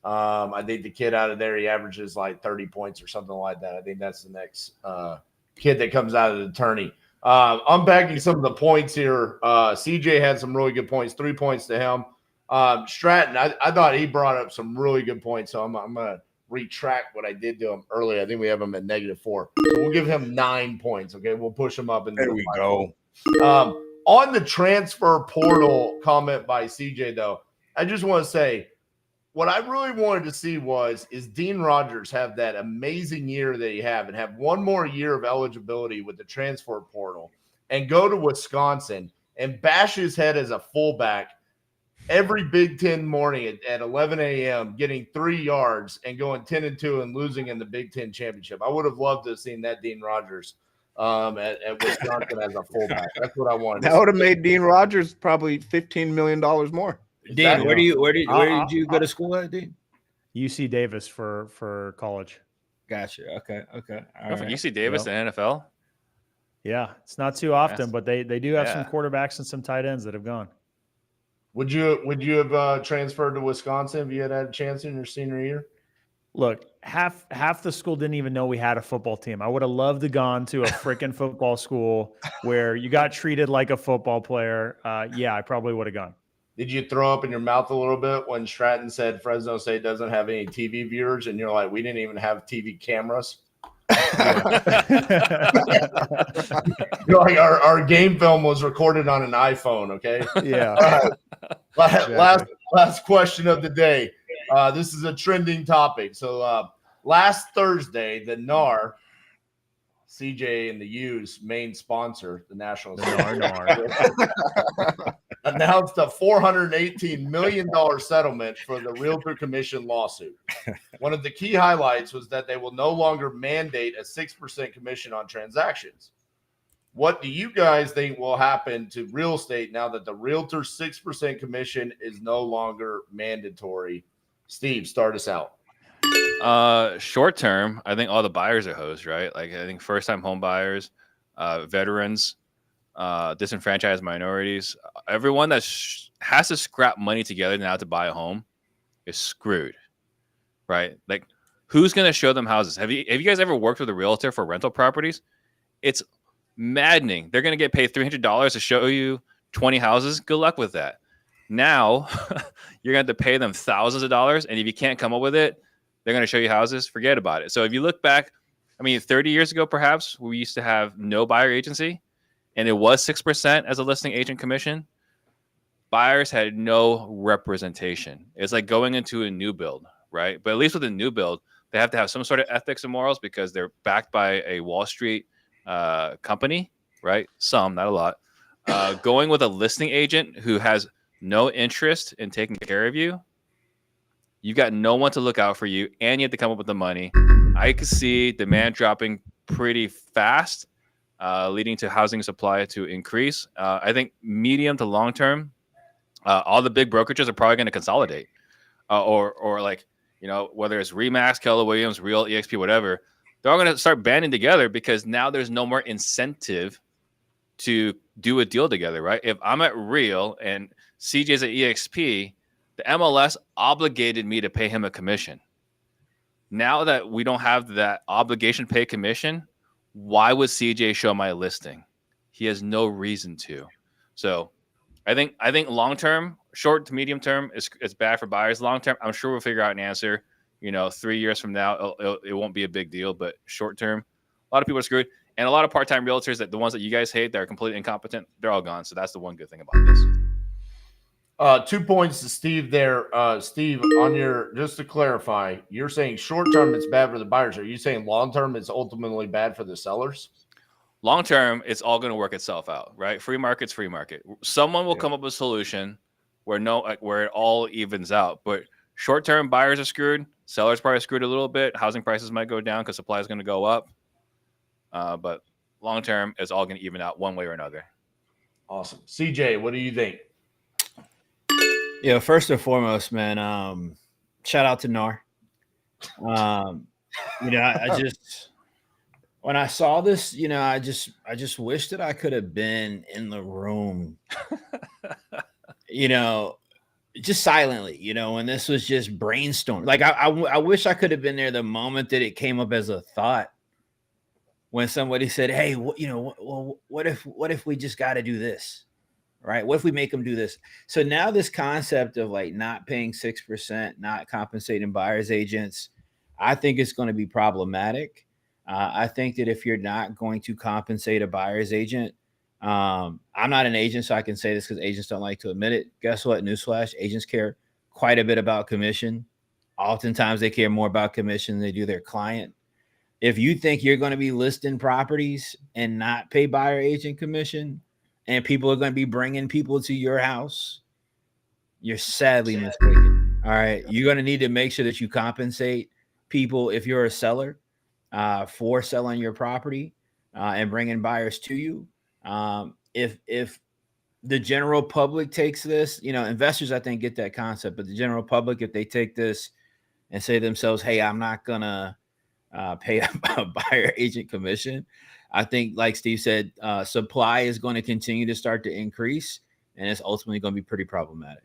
I think the kid out of there, he averages 30 points or something like that. I think that's the next kid that comes out of the tourney. Unpacking some of the points here. CJ had some really good points. 3 points to him. Stratton, I thought he brought up some really good points. So I'm going to retract what I did to him earlier. I think we have him at -4. So we'll give him 9 points. Okay. We'll push him up. There we go. On the transfer portal comment by CJ, though, I just want to say what I really wanted to see is Dean Rogers have that amazing year that he have and have one more year of eligibility with the transfer portal and go to Wisconsin and bash his head as a fullback every Big Ten morning at 11 a.m., getting 3 yards and going 10-2 and losing in the Big Ten championship. I would have loved to have seen that Dean Rogers at Wisconsin as a fullback. That's what I wanted. That would have made Dean Rogers probably $15 million more. Dean, where did you go to school at, Dean? UC Davis for college. Gotcha. Okay. All right. UC Davis and NFL. Yeah, it's not too often, but they do have some quarterbacks and some tight ends that have gone. Would you have transferred to Wisconsin if you had a chance in your senior year? Look, half the school didn't even know we had a football team. I would have loved to have gone to a freaking football school where you got treated like a football player. Yeah, I probably would have gone. Did you throw up in your mouth a little bit when Stratton said Fresno State doesn't have any TV viewers, and you're like, we didn't even have TV cameras? You're like, our game film was recorded on an iPhone, okay? Yeah. All right. Last question of the day. This is a trending topic. So last Thursday, the NAR, CJ and the U's main sponsor, the National NAR, announced a $418 million settlement for the Realtor Commission lawsuit. One of the key highlights was that they will no longer mandate a 6% commission on transactions. What do you guys think will happen to real estate now that the Realtor 6% commission is no longer mandatory? Steve, start us out. Short term, I think all the buyers are hosed, right? I think first-time home buyers, veterans, disenfranchised minorities, everyone that has to scrap money together now to buy a home is screwed, right? Who's going to show them houses? Have you guys ever worked with a realtor for rental properties? It's maddening. They're going to get paid $300 to show you 20 houses. Good luck with that. Now you're going to have to pay them thousands of dollars, and if you can't come up with it, they're going to show you houses. Forget about it. So if you look back, 30 years ago, perhaps, we used to have no buyer agency, and it was 6% as a listing agent commission. Buyers had no representation. It's like going into a new build, right? But at least with a new build, they have to have some sort of ethics and morals because they're backed by a Wall Street company, right? Some, not a lot. Going with a listing agent who has no interest in taking care of you, you've got no one to look out for you, and you have to come up with the money. I could see demand dropping pretty fast, leading to housing supply to increase. I think medium to long term, all the big brokerages are probably going to consolidate, or like, whether it's Remax, Keller Williams, Real, EXP, whatever, they're all going to start banding together because now there's no more incentive to do a deal together, right? If I'm at Real and CJ's at EXP, the MLS obligated me to pay him a commission. Now that we don't have that obligation to pay commission, why would CJ show my listing? He has no reason to. So I think long term, short to medium term, it's bad for buyers. Long term, I'm sure we'll figure out an answer. 3 years from now, it won't be a big deal. But short term, a lot of people are screwed, and a lot of part-time realtors, that the ones that you guys hate, that are completely incompetent, they're all gone. So that's the one good thing about this. 2 points to Steve there. Steve, just to clarify, you're saying short term it's bad for the buyers. Are you saying long term it's ultimately bad for the sellers? Long term, it's all going to work itself out, right? Free market's free market. Someone will come up with a solution where it all evens out. But short term, buyers are screwed. Sellers probably screwed a little bit. Housing prices might go down because supply is going to go up. But long term, it's all going to even out one way or another. Awesome. CJ, what do you think? Yeah, first and foremost, man, shout out to Nar. I just, when I saw this, I just wish that I could have been in the room, just silently, when this was just brainstorm. Like I wish I could have been there the moment that it came up as a thought, when somebody said, "Hey, what if we just got to do this?" Right? What if we make them do this? So now this concept of like not paying 6%, not compensating buyer's agents, I think it's going to be problematic. I think that if you're not going to compensate a buyer's agent, I'm not an agent, so I can say this because agents don't like to admit it. Guess what? Newsflash, agents care quite a bit about commission. Oftentimes they care more about commission than they do their client. If you think you're going to be listing properties and not pay buyer agent commission, and people are going to be bringing people to your house, you're sadly mistaken. All right. You're going to need to make sure that you compensate people, if you're a seller, for selling your property and bringing buyers to you. If the general public takes this, investors, I think, get that concept, but the general public, if they take this and say to themselves, hey, I'm not going to pay a buyer agent commission, I think, like Steve said, supply is going to continue to start to increase, and it's ultimately going to be pretty problematic.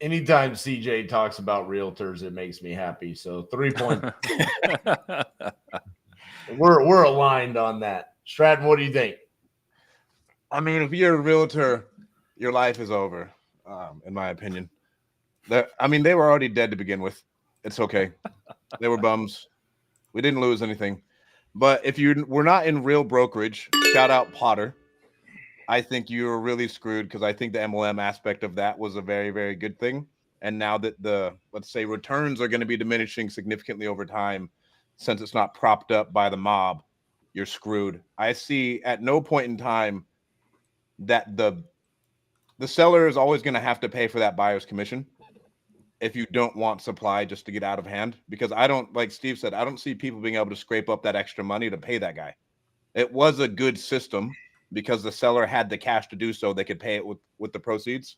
Anytime CJ talks about realtors, it makes me happy. So 3 points. We're aligned on that. Stratton, what do you think? I mean, if you're a realtor, your life is over, in my opinion. They were already dead to begin with. It's okay. They were bums. We didn't lose anything. But if you were not in real brokerage, shout out Potter, I think you were really screwed, because I think the MLM aspect of that was a very, very good thing. And now that let's say, returns are going to be diminishing significantly over time, since it's not propped up by the mob, you're screwed. I see at no point in time that the seller is always going to have to pay for that buyer's commission if you don't want supply just to get out of hand, because I don't, like Steve said, I don't see people being able to scrape up that extra money to pay that guy. It was a good system because the seller had the cash to do so. They could pay it with the proceeds.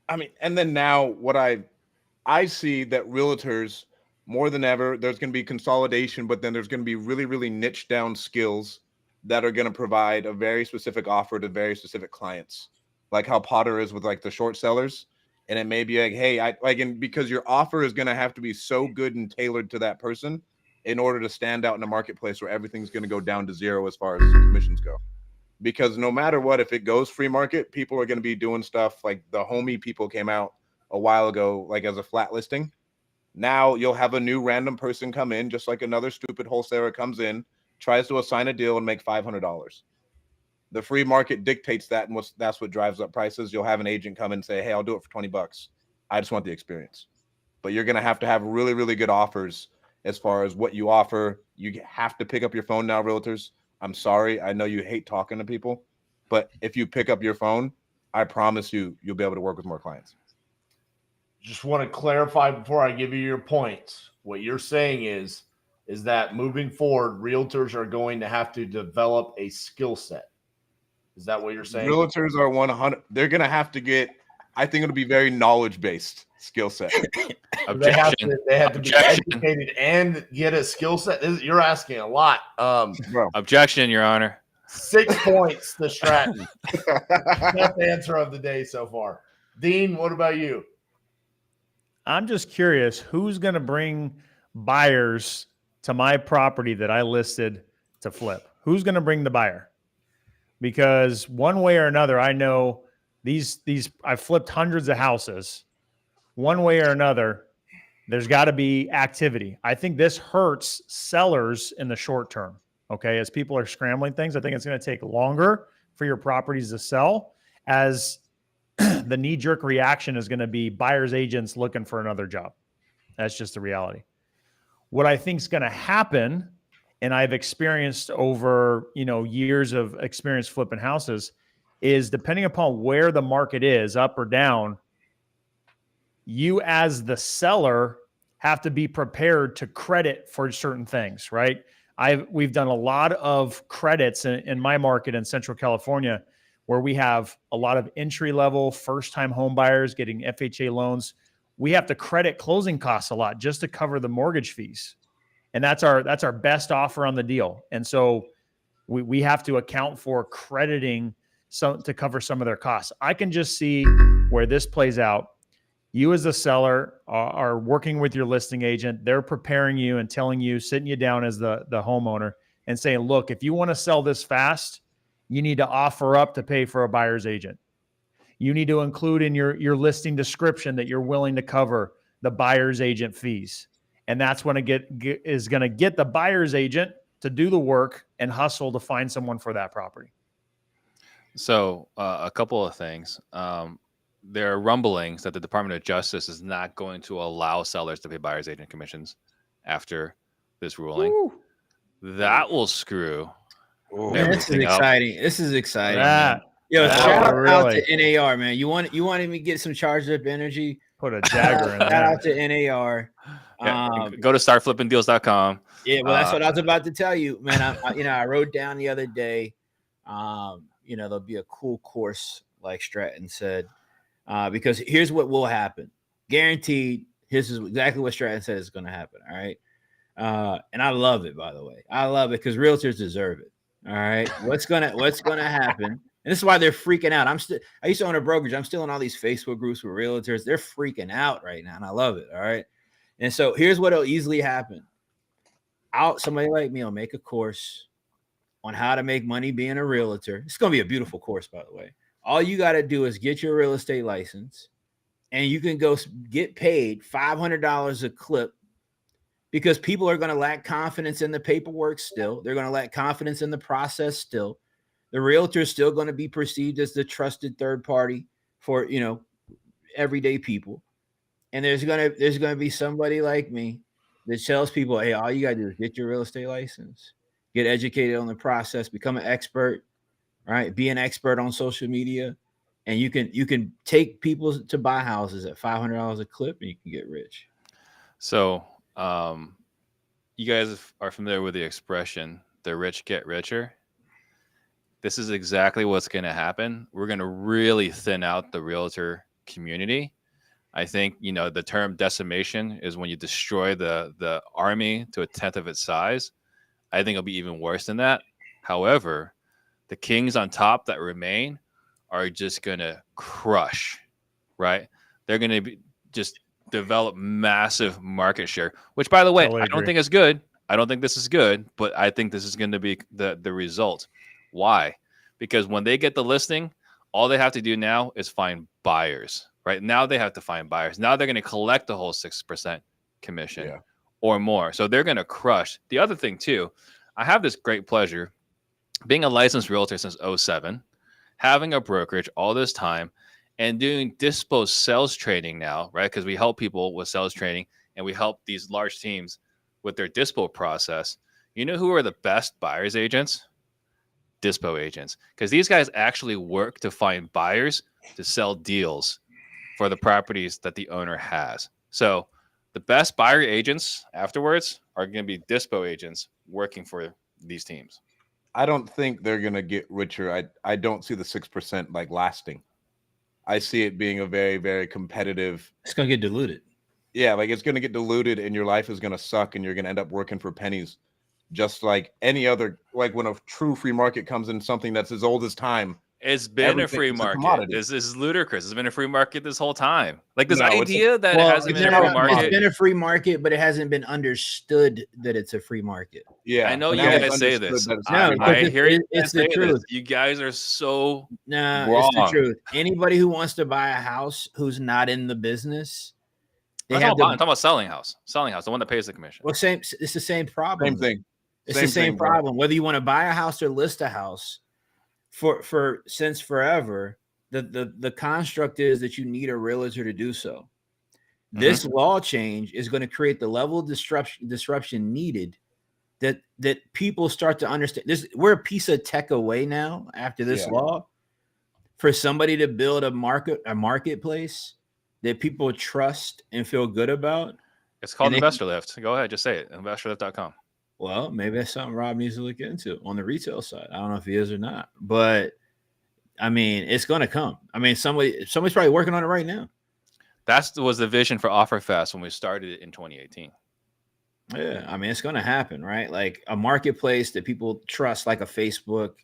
And then now what I see that realtors, more than ever, there's going to be consolidation, but then there's going to be really, really niche down skills that are going to provide a very specific offer to very specific clients, like how Potter is with like the short sellers. And it may be like, hey, because your offer is going to have to be so good and tailored to that person in order to stand out in a marketplace where everything's going to go down to zero as far as commissions go. Because no matter what, if it goes free market, people are going to be doing stuff like the homie people came out a while ago, like as a flat listing. Now you'll have a new random person come in, just like another stupid wholesaler comes in, tries to assign a deal and make $500. The free market dictates that, and that's what drives up prices. You'll have an agent come and say, hey, I'll do it for $20. I just want the experience. But you're going to have really, really good offers as far as what you offer. You have to pick up your phone now, realtors. I'm sorry. I know you hate talking to people, but if you pick up your phone, I promise you'll be able to work with more clients. Just want to clarify before I give you your points. What you're saying is that moving forward, realtors are going to have to develop a skill set. Is that what you're saying? Realtors are 100. They're gonna have to get. I think it'll be very knowledge based skill set. They have to be educated and get a skill set. You're asking a lot. Bro. Objection, Your Honor. 6 points to Stratton. That's the answer of the day so far. Dean, what about you? I'm just curious, who's going to bring buyers to my property that I listed to flip? Who's going to bring the buyer? Because one way or another, I know these I've flipped hundreds of houses. One way or another, there's got to be activity. I think this hurts sellers in the short term. Okay, as people are scrambling things, I think it's going to take longer for your properties to sell, as the knee-jerk reaction is going to be buyers agents looking for another job. That's just the reality. What I think is going to happen, and I've experienced over years of experience flipping houses, is depending upon where the market is, up or down, you as the seller have to be prepared to credit for certain things, right? We've done a lot of credits in my market in Central California, where we have a lot of entry-level first-time home buyers getting FHA loans. We have to credit closing costs a lot just to cover the mortgage fees. And that's our best offer on the deal. And so we have to account for crediting to cover some of their costs. I can just see where this plays out. You as a seller are working with your listing agent. They're preparing you and telling you, sitting you down as the homeowner and saying, look, if you want to sell this fast, you need to offer up to pay for a buyer's agent. You need to include in your listing description that you're willing to cover the buyer's agent fees. And that's when it is going to get the buyer's agent to do the work and hustle to find someone for that property. So a couple of things. There are rumblings that the Department of Justice is not going to allow sellers to pay buyer's agent commissions after this ruling. Ooh. That will screw. Man, this is exciting. This is exciting. Yo, That shout out really. to NAR, man. You wanted me to get some charged up energy? Put a dagger in there. Shout out to NAR. Yeah, go to startflippingdeals.com. Yeah, well, that's what I was about to tell you, man. I wrote down the other day. There'll be a cool course, like Stratton said, because here's what will happen, guaranteed. This is exactly what Stratton said is going to happen. All right, and I love it. By the way, I love it because realtors deserve it. All right, what's gonna happen? And this is why they're freaking out. I used to own a brokerage. I'm still in all these Facebook groups with realtors. They're freaking out right now, and I love it. All right. And so here's what'll easily happen. Somebody like me will make a course on how to make money being a realtor. It's going to be a beautiful course, by the way. All you got to do is get your real estate license, and you can go get paid $500 a clip, because people are going to lack confidence in the paperwork still. They're going to lack confidence in the process still. The realtor is still going to be perceived as the trusted third party for, everyday people. And there's going to be somebody like me that tells people, hey, all you got to do is get your real estate license, get educated on the process, become an expert, right? Be an expert on social media. And you can take people to buy houses at $500 a clip, and you can get rich. So you guys are familiar with the expression, the rich get richer. This is exactly what's going to happen. We're going to really thin out the realtor community. I think, the term decimation is when you destroy the army to a tenth of its size. I think it'll be even worse than that. However, the kings on top that remain are just going to crush, right? They're going to be just develop massive market share, which, by the way, I don't think is good. I don't think this is good, but I think this is going to be the result. Why? Because when they get the listing, all they have to do now is find buyers, right? Now they have to find buyers. Now they're going to collect the whole 6% commission or more. So they're going to crush. The other thing too, I have this great pleasure being a licensed realtor since 2007, having a brokerage all this time, and doing dispo sales training now, right? Because we help people with sales training, and we help these large teams with their dispo process. You know who are the best buyers agents? Dispo agents. Because these guys actually work to find buyers to sell deals for the properties that the owner has. So the best buyer agents afterwards are going to be dispo agents working for these teams. I don't think they're gonna get richer. I don't see the 6% like lasting. I see it being a very, very competitive. It's gonna get diluted. Yeah, like it's gonna get diluted, and your life is gonna suck, and you're gonna end up working for pennies, just like any other. Like when a true free market comes in, something that's as old as time. It's been a free market. This is ludicrous. It's been a free market this whole time. Like this idea that it hasn't been a free market. It's been a free market, but it hasn't been understood that it's a free market. Yeah, I know you guys say this. I hear you. It's the truth. You guys are so wrong. It's the truth. Anybody who wants to buy a house who's not in the business, I'm talking about selling house, the one that pays the commission. Well, it's the same problem. Same thing. It's the same problem. Whether you want to buy a house or list a house. For since forever, the construct is that you need a realtor to do so. This law change is going to create the level of disruption needed that people start to understand. We're a piece of tech away now after this law for somebody to build a marketplace that people trust and feel good about. It's called Investor Lift. Go ahead, just say it. InvestorLift.com. Well, maybe that's something Rob needs to look into on the retail side. I don't know if he is or not, but I mean, it's going to come. I mean, somebody's probably working on it right now. That was the vision for OfferFest when we started it in 2018. Yeah, I mean, it's going to happen, right? Like a marketplace that people trust, like a Facebook,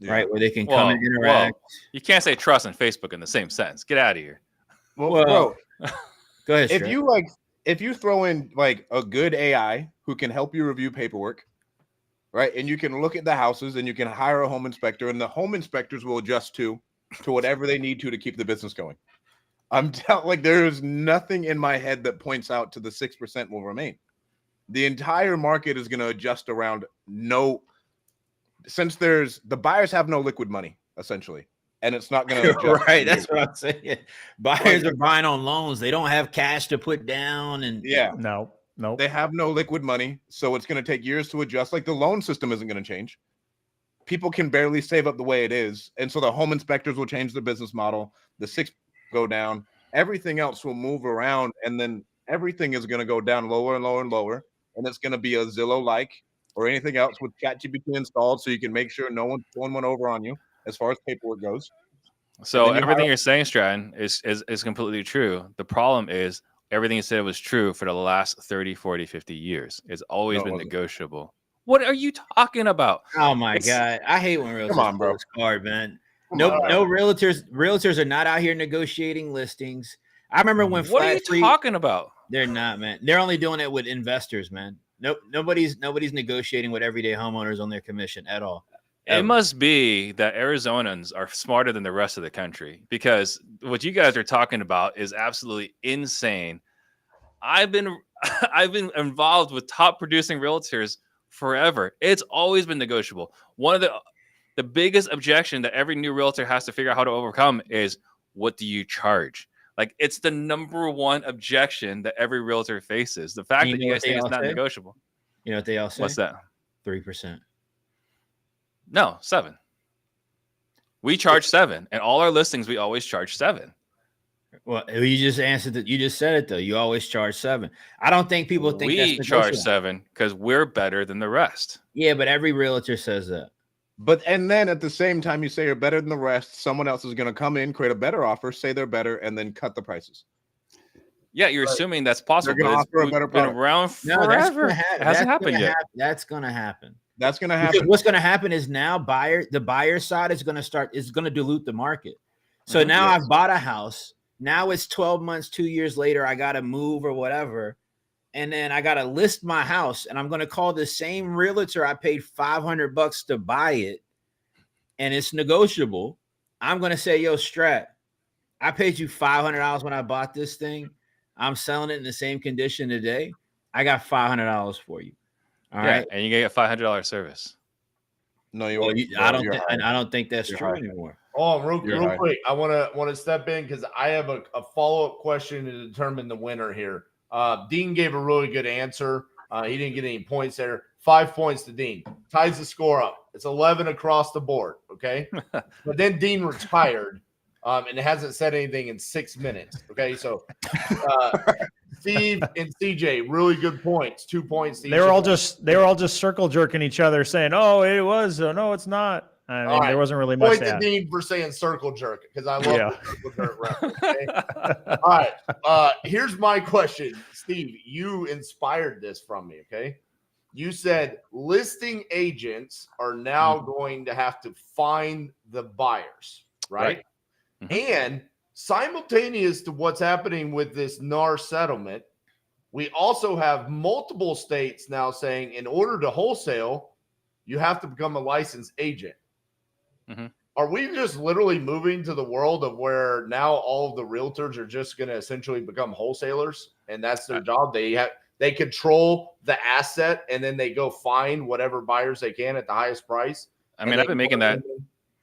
right, where they can come and interact. You can't say trust and Facebook in the same sentence. Get out of here. Well, bro, go ahead. If you throw in like a good AI who can help you review paperwork, right? And you can look at the houses and you can hire a home inspector, and the home inspectors will adjust to whatever they need to keep the business going. I'm telling, like, there is nothing in my head that points out to the 6% will remain. The entire market is going to adjust around since the buyers have no liquid money essentially. And it's not going to adjust. Right. That's what I'm saying. Buyers are buying on loans. They don't have cash to put down. And no, they have no liquid money. So it's going to take years to adjust. Like the loan system isn't going to change. People can barely save up the way it is. And so the home inspectors will change their business model. The 6 go down. Everything else will move around. And then everything is going to go down lower and lower and lower. And it's going to be a Zillow-like or anything else with ChatGPT installed so you can make sure no one's pulling one over on you. As far as paperwork goes. So everything you're saying, Stratton, is completely true. The problem is everything you said was true for the last 30, 40, 50 years. It's always been negotiable. What are you talking about? Oh, my God. I hate when realtors pull this card, man. No realtors are not out here negotiating listings. I remember when What are you talking about? They're not, man. They're only doing it with investors, man. Nobody's negotiating with everyday homeowners on their commission at all. It must be that Arizonans are smarter than the rest of the country, because what you guys are talking about is absolutely insane. I've been involved with top producing realtors forever. It's always been negotiable. One of the biggest objection that every new realtor has to figure out how to overcome is, what do you charge? Like, it's the number one objection that every realtor faces. The fact that you guys think it's not negotiable. You know what they all say? What's that? 3%. No, 7. We charge 7, and all our listings we always charge 7. Well, you just answered that. You just said it though. You always charge 7. I don't think people think we charge 7 because we're better than the rest. Yeah, but every realtor says that. And then at the same time you say you're better than the rest, someone else is going to come in, create a better offer, say they're better, and then cut the prices. Yeah, you're assuming that's possible. They're going to offer a better product. Been around forever. It hasn't happened yet. That's going to happen. That's going to happen. Because what's going to happen is now the buyer side is going to dilute the market. So now I've bought a house. Now it's 12 months, 2 years later, I got to move or whatever. And then I got to list my house, and I'm going to call the same realtor I paid $500 to buy it, and it's negotiable. I'm going to say, yo, Strat, I paid you $500 when I bought this thing. I'm selling it in the same condition today. I got $500 for you. All right, and you get a $500 service. No, I don't think that's true anymore. Oh, real quick, I want to step in because I have a follow-up question to determine the winner here. Dean gave a really good answer. He didn't get any points there. 5 points to Dean. Ties the score up. It's 11 across the board. Okay, but then Dean retired, and hasn't said anything in 6 minutes. Okay, so Steve and CJ, really good points. 2 points. They were all just circle jerking each other, saying, "Oh, it was. No, it's not." I mean, there wasn't really much. Point to Dean for saying circle jerk because I love the circle jerk reference. Okay? All right. Here's my question, Steve. You inspired this from me. Okay. You said listing agents are now going to have to find the buyers, right? Mm-hmm. And simultaneous to what's happening with this NAR settlement, we also have multiple states now saying in order to wholesale, you have to become a licensed agent. Mm-hmm. Are we just literally moving to the world of where now all of the realtors are just going to essentially become wholesalers, and that's their job? They control the asset, and then they go find whatever buyers they can at the highest price. I mean, I've been making that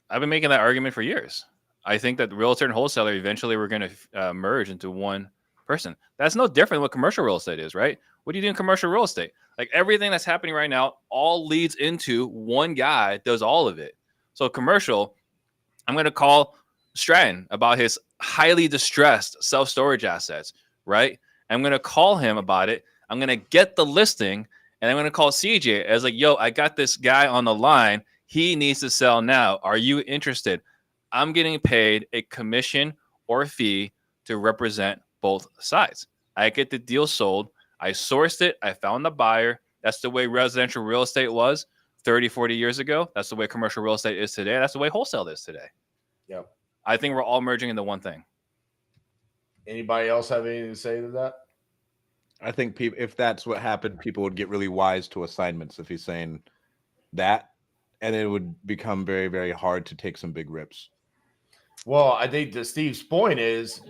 argument for years. I think that the realtor and wholesaler eventually we're going to merge into one person. That's no different than what commercial real estate is, right? What do you do in commercial real estate? Like everything that's happening right now all leads into one guy does all of it. So commercial, I'm going to call Stratton about his highly distressed self-storage assets, right? I'm going to call him about it. I'm going to get the listing, and I'm going to call CJ as like, yo, I got this guy on the line. He needs to sell now. Are you interested? I'm getting paid a commission or a fee to represent both sides. I get the deal sold. I sourced it. I found the buyer. That's the way residential real estate was 30, 40 years ago. That's the way commercial real estate is today. That's the way wholesale is today. Yeah. I think we're all merging into one thing. Anybody else have anything to say to that? I think if that's what happened, people would get really wise to assignments if he's saying that, and it would become very, very hard to take some big rips. Well, I think to Steve's point is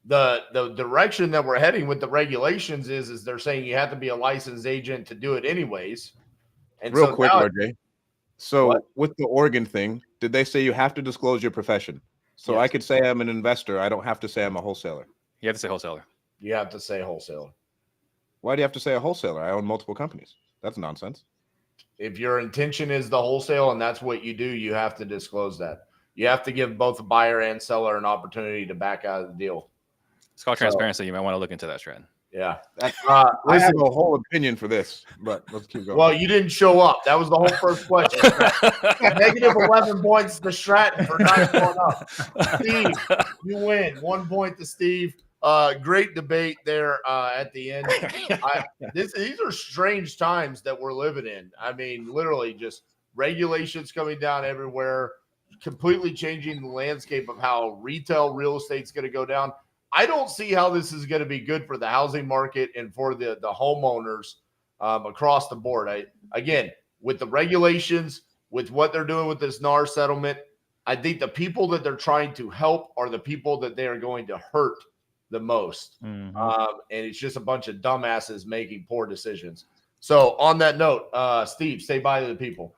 the direction that we're heading with the regulations is they're saying you have to be a licensed agent to do it anyways. And real quick, RJ. So with the Oregon thing, did they say you have to disclose your profession? So I could say I'm an investor. I don't have to say I'm a wholesaler. You have to say wholesaler. You have to say wholesaler. Why do you have to say a wholesaler? I own multiple companies. That's nonsense. If your intention is the wholesale and that's what you do, you have to disclose that. You have to give both the buyer and seller an opportunity to back out of the deal. It's called transparency. You might want to look into that, Stratton. Yeah. I have a whole opinion for this, but let's keep going. Well, you didn't show up. That was the whole first question. Negative 11 points to Stratton for not showing up. Steve, you win. 1 point to Steve. Great debate there at the end. These are strange times that we're living in. I mean, literally just regulations coming down everywhere, completely changing the landscape of how retail real estate's going to go down. I don't see how this is going to be good for the housing market and for the homeowners across the board. Again, with the regulations, with what they're doing with this NAR settlement, I think the people that they're trying to help are the people that they are going to hurt the most. Mm-hmm. And it's just a bunch of dumbasses making poor decisions. So on that note, Steve, say bye to the people.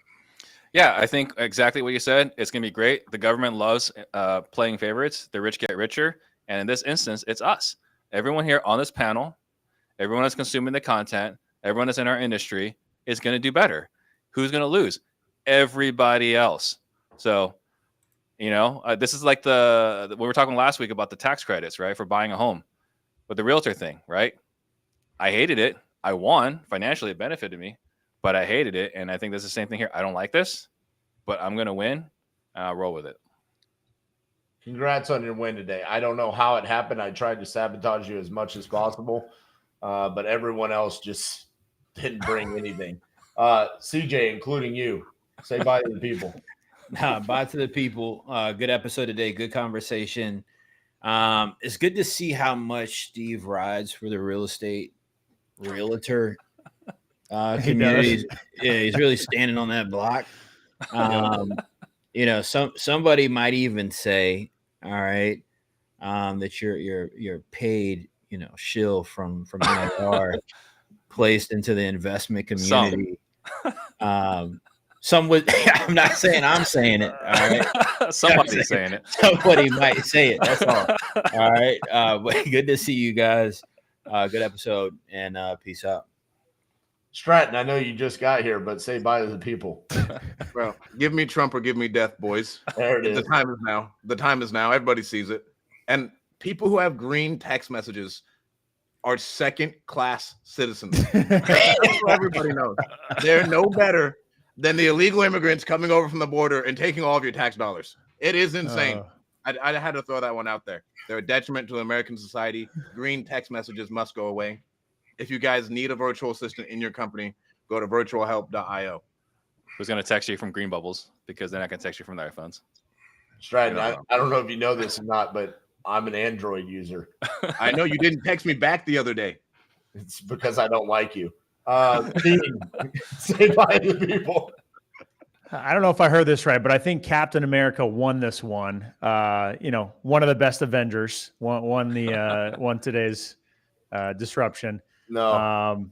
Yeah, I think exactly what you said. It's going to be great. The government loves playing favorites. The rich get richer. And in this instance, it's us. Everyone here on this panel, everyone that's consuming the content, everyone that's in our industry is going to do better. Who's going to lose? Everybody else. So, this is like we were talking last week about the tax credits, right, for buying a home. But the realtor thing, right? I hated it. I won. Financially, it benefited me. But I hated it. And I think that's the same thing here. I don't like this, but I'm going to win. I'll roll with it. Congrats on your win today. I don't know how it happened. I tried to sabotage you as much as possible, but everyone else just didn't bring anything. CJ, including you, say bye to the people. Bye to the people. Good episode today. Good conversation. It's good to see how much Steve rides for the real estate realtor community. Yeah, he's really standing on that block. Somebody might even say, all right, that you're paid, shill from NIR placed into the investment community. Some would. I'm not saying I'm saying it. All right, somebody's saying it. Somebody might say it. That's all. All right, but good to see you guys. Good episode, and peace out. Stratton, I know you just got here, but say bye to the people. Well, give me Trump or give me death, boys. There it is. The time is now. The time is now. Everybody sees it. And people who have green text messages, are second-class citizens. That's what everybody knows. They're no better than the illegal immigrants coming over from the border and taking all of your tax dollars. It is insane. I had to throw that one out there. They're a detriment to American society. Green text messages must go away. If you guys need a virtual assistant in your company, go to virtualhelp.io. Who's going to text you from Green Bubbles? Because they're not going to text you from their iPhones. Stratton, I don't know if you know this or not, but I'm an Android user. I know you didn't text me back the other day. It's because I don't like you. Dean, say bye to the people. I don't know if I heard this right, but I think Captain America won this one. One of the best Avengers won today's disruption. No.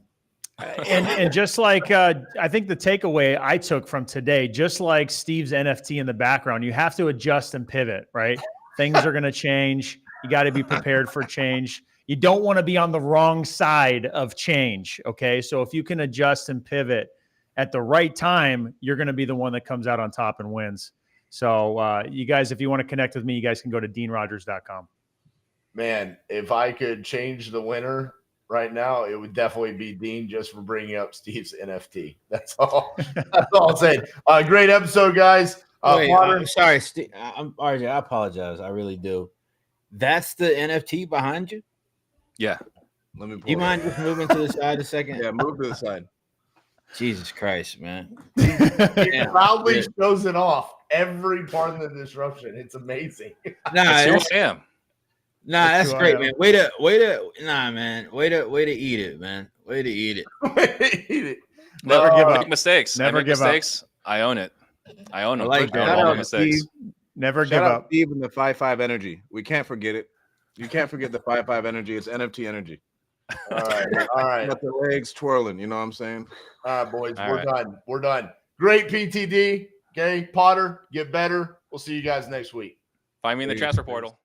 And just like I think the takeaway I took from today, just like Steve's NFT in the background, you have to adjust and pivot, right? Things are going to change. You got to be prepared for change. You don't want to be on the wrong side of change, okay? So if you can adjust and pivot at the right time, you're going to be the one that comes out on top and wins. So you guys, if you want to connect with me, you guys can go to deanrogers.com. Man, if I could change the winner right now, it would definitely be Dean, just for bringing up Steve's NFT. That's all. That's all I'm saying. Great episode, guys. I'm sorry, Steve. I'm RJ. I apologize. I really do. That's the NFT behind you? Yeah. Let me. Do you mind just moving to the side a second? Yeah, move to the side. Jesus Christ, man. He proudly shows it off every part of the disruption. It's amazing. That's who I am. Nah, that's great, man. Way to eat it, man. Way to eat it. Never give up. Make mistakes. Never make give mistakes. I own it. I own them. I like that. I own all mistakes. Never give Shout out up. Steve and the 5-5 energy. We can't forget it. You can't forget the 5-5 energy. It's NFT energy. All right. Got the legs twirling. You know what I'm saying? All right, boys. All We're right. done. We're done. Great PTD. Okay, Potter, get better. We'll see you guys next week. Find me in the transfer portal.